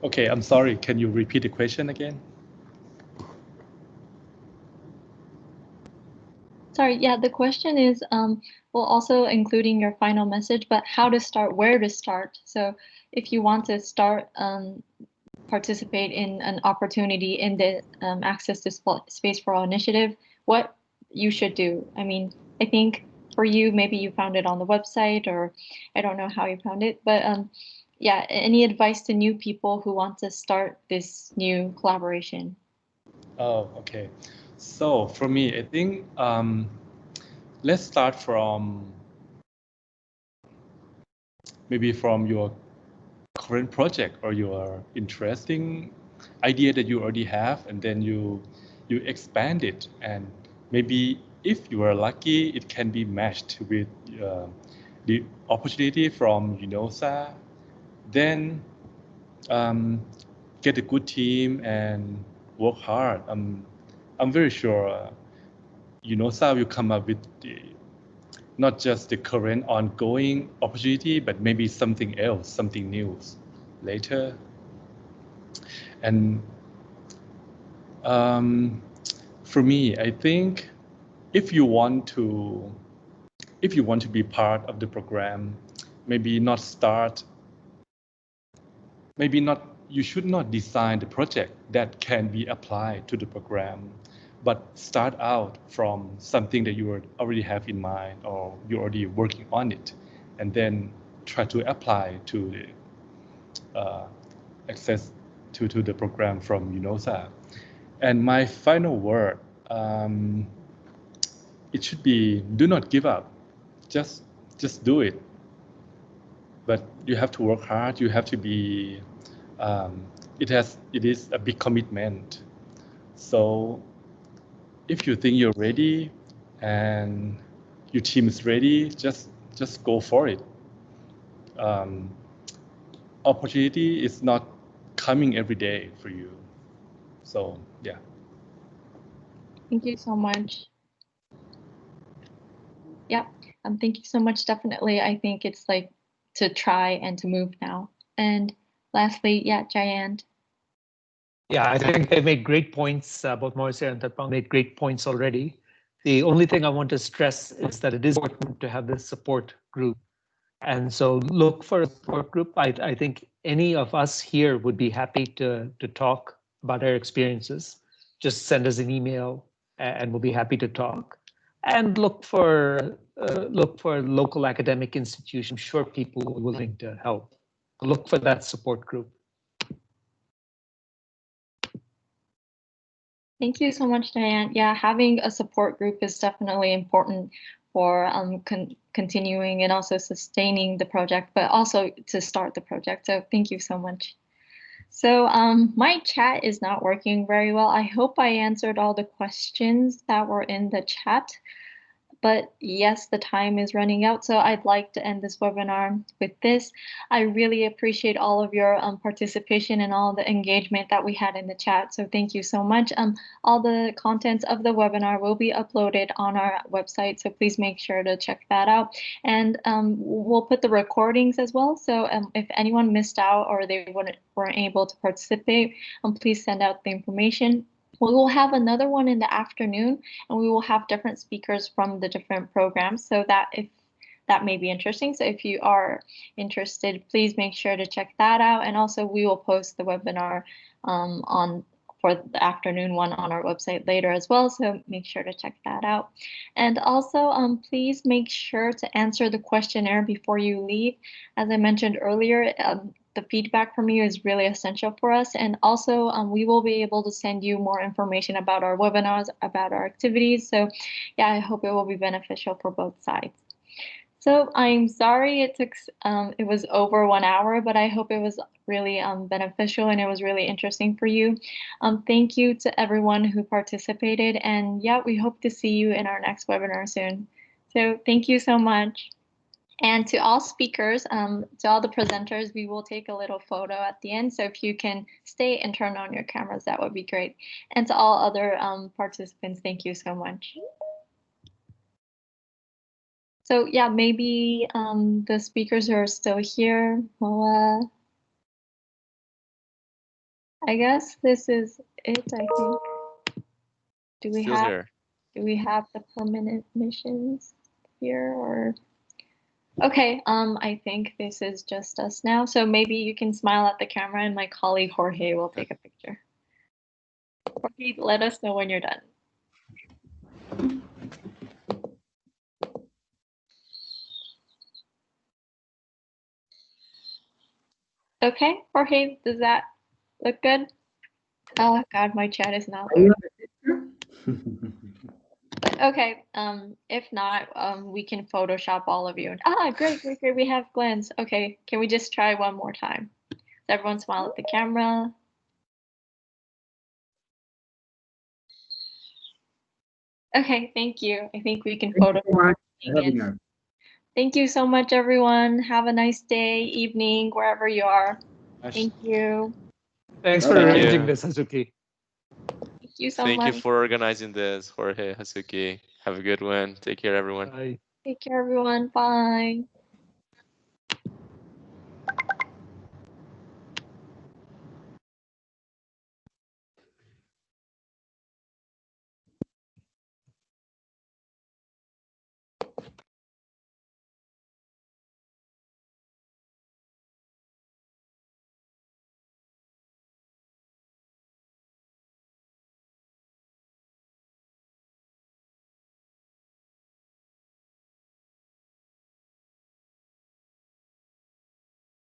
Okay, I'm sorry. Can you repeat the question again? Sorry, yeah, the question is, well, also including your final message, but how to start, where to start. So if you want to start, participate in an opportunity in the Access to Space for All initiative, what you should do. I mean, I think for you, maybe you found it on the website, or I don't know how you found it, but yeah, any advice to new people who want to start this new collaboration? Oh, okay. So for me, I think let's start from maybe from your current project or your interesting idea that you already have, and then you expand it, and maybe if you are lucky, it can be matched with the opportunity from UNOOSA. Then get a good team and work hard. I'm very sure UNOOSA will come up with not just the current ongoing opportunity, but maybe something else, something new later. And for me, I think if you want to be part of the program, you should not design the project that can be applied to the program, but start out from something that you already have in mind, or you're already working on it, and then try to apply to the access to the program from UNOOSA. And my final word, it should be, do not give up. Just do it. But you have to work hard. You have to be, it is a big commitment. So if you think you're ready and your team is ready, just go for it. Opportunity is not coming every day for you. So yeah. Thank you so much. Yeah, thank you so much. Definitely, I think it's like to try and to move now. And lastly, yeah, Jayant. Yeah, I think they made great points. Both Moasir and Tatpang made great points already. The only thing I want to stress is that it is important to have this support group. And so look for a support group. I think any of us here would be happy to talk about our experiences. Just send us an email and we'll be happy to talk. And look for local academic institutions. I'm sure people are willing to help. Look for that support group. Thank you so much, Diane. Yeah, having a support group is definitely important for continuing and also sustaining the project, but also to start the project. So thank you so much. So my chat is not working very well. I hope I answered all the questions that were in the chat. But yes, the time is running out, so I'd like to end this webinar with this. I really appreciate all of your participation and all the engagement that we had in the chat, so thank you so much. All the contents of the webinar will be uploaded on our website, so please make sure to check that out. And we'll put the recordings as well, so if anyone missed out or they weren't able to participate, please send out the information. We will have another one in the afternoon, and we will have different speakers from the different programs, so that if that may be interesting. So if you are interested, please make sure to check that out. And also we will post the webinar for the afternoon one on our website later as well. So make sure to check that out. And also please make sure to answer the questionnaire before you leave. As I mentioned earlier, the feedback from you is really essential for us. And also, we will be able to send you more information about our webinars, about our activities. So yeah, I hope it will be beneficial for both sides. So I'm sorry it took, it was over 1 hour, but I hope it was really beneficial and it was really interesting for you. Thank you to everyone who participated, and yeah, we hope to see you in our next webinar soon. So thank you so much. And to all speakers, to all the presenters, we will take a little photo at the end. So if you can stay and turn on your cameras, that would be great. And to all other participants, thank you so much. So yeah, maybe the speakers who are still here, well, I guess this is it, I think. Do we have the permanent missions here, or? Okay, I think this is just us now. So maybe you can smile at the camera and my colleague Jorge will take a picture. Jorge, let us know when you're done. Okay, Jorge, does that look good? Oh God, my chat is not loading. Okay, if not, we can Photoshop all of you. Great, we have Glenn's. Okay, can we just try one more time? Does everyone smile at the camera? Okay, thank you. I think we can Photoshop. Thank you so much, everyone. Have a nice day, evening, wherever you are. Thank you. Thanks for arranging this, Hazuki. Thank you so much. Thank you for organizing this, Jorge, Hazuki. Have a good one. Take care, everyone. Bye. Take care, everyone. Bye.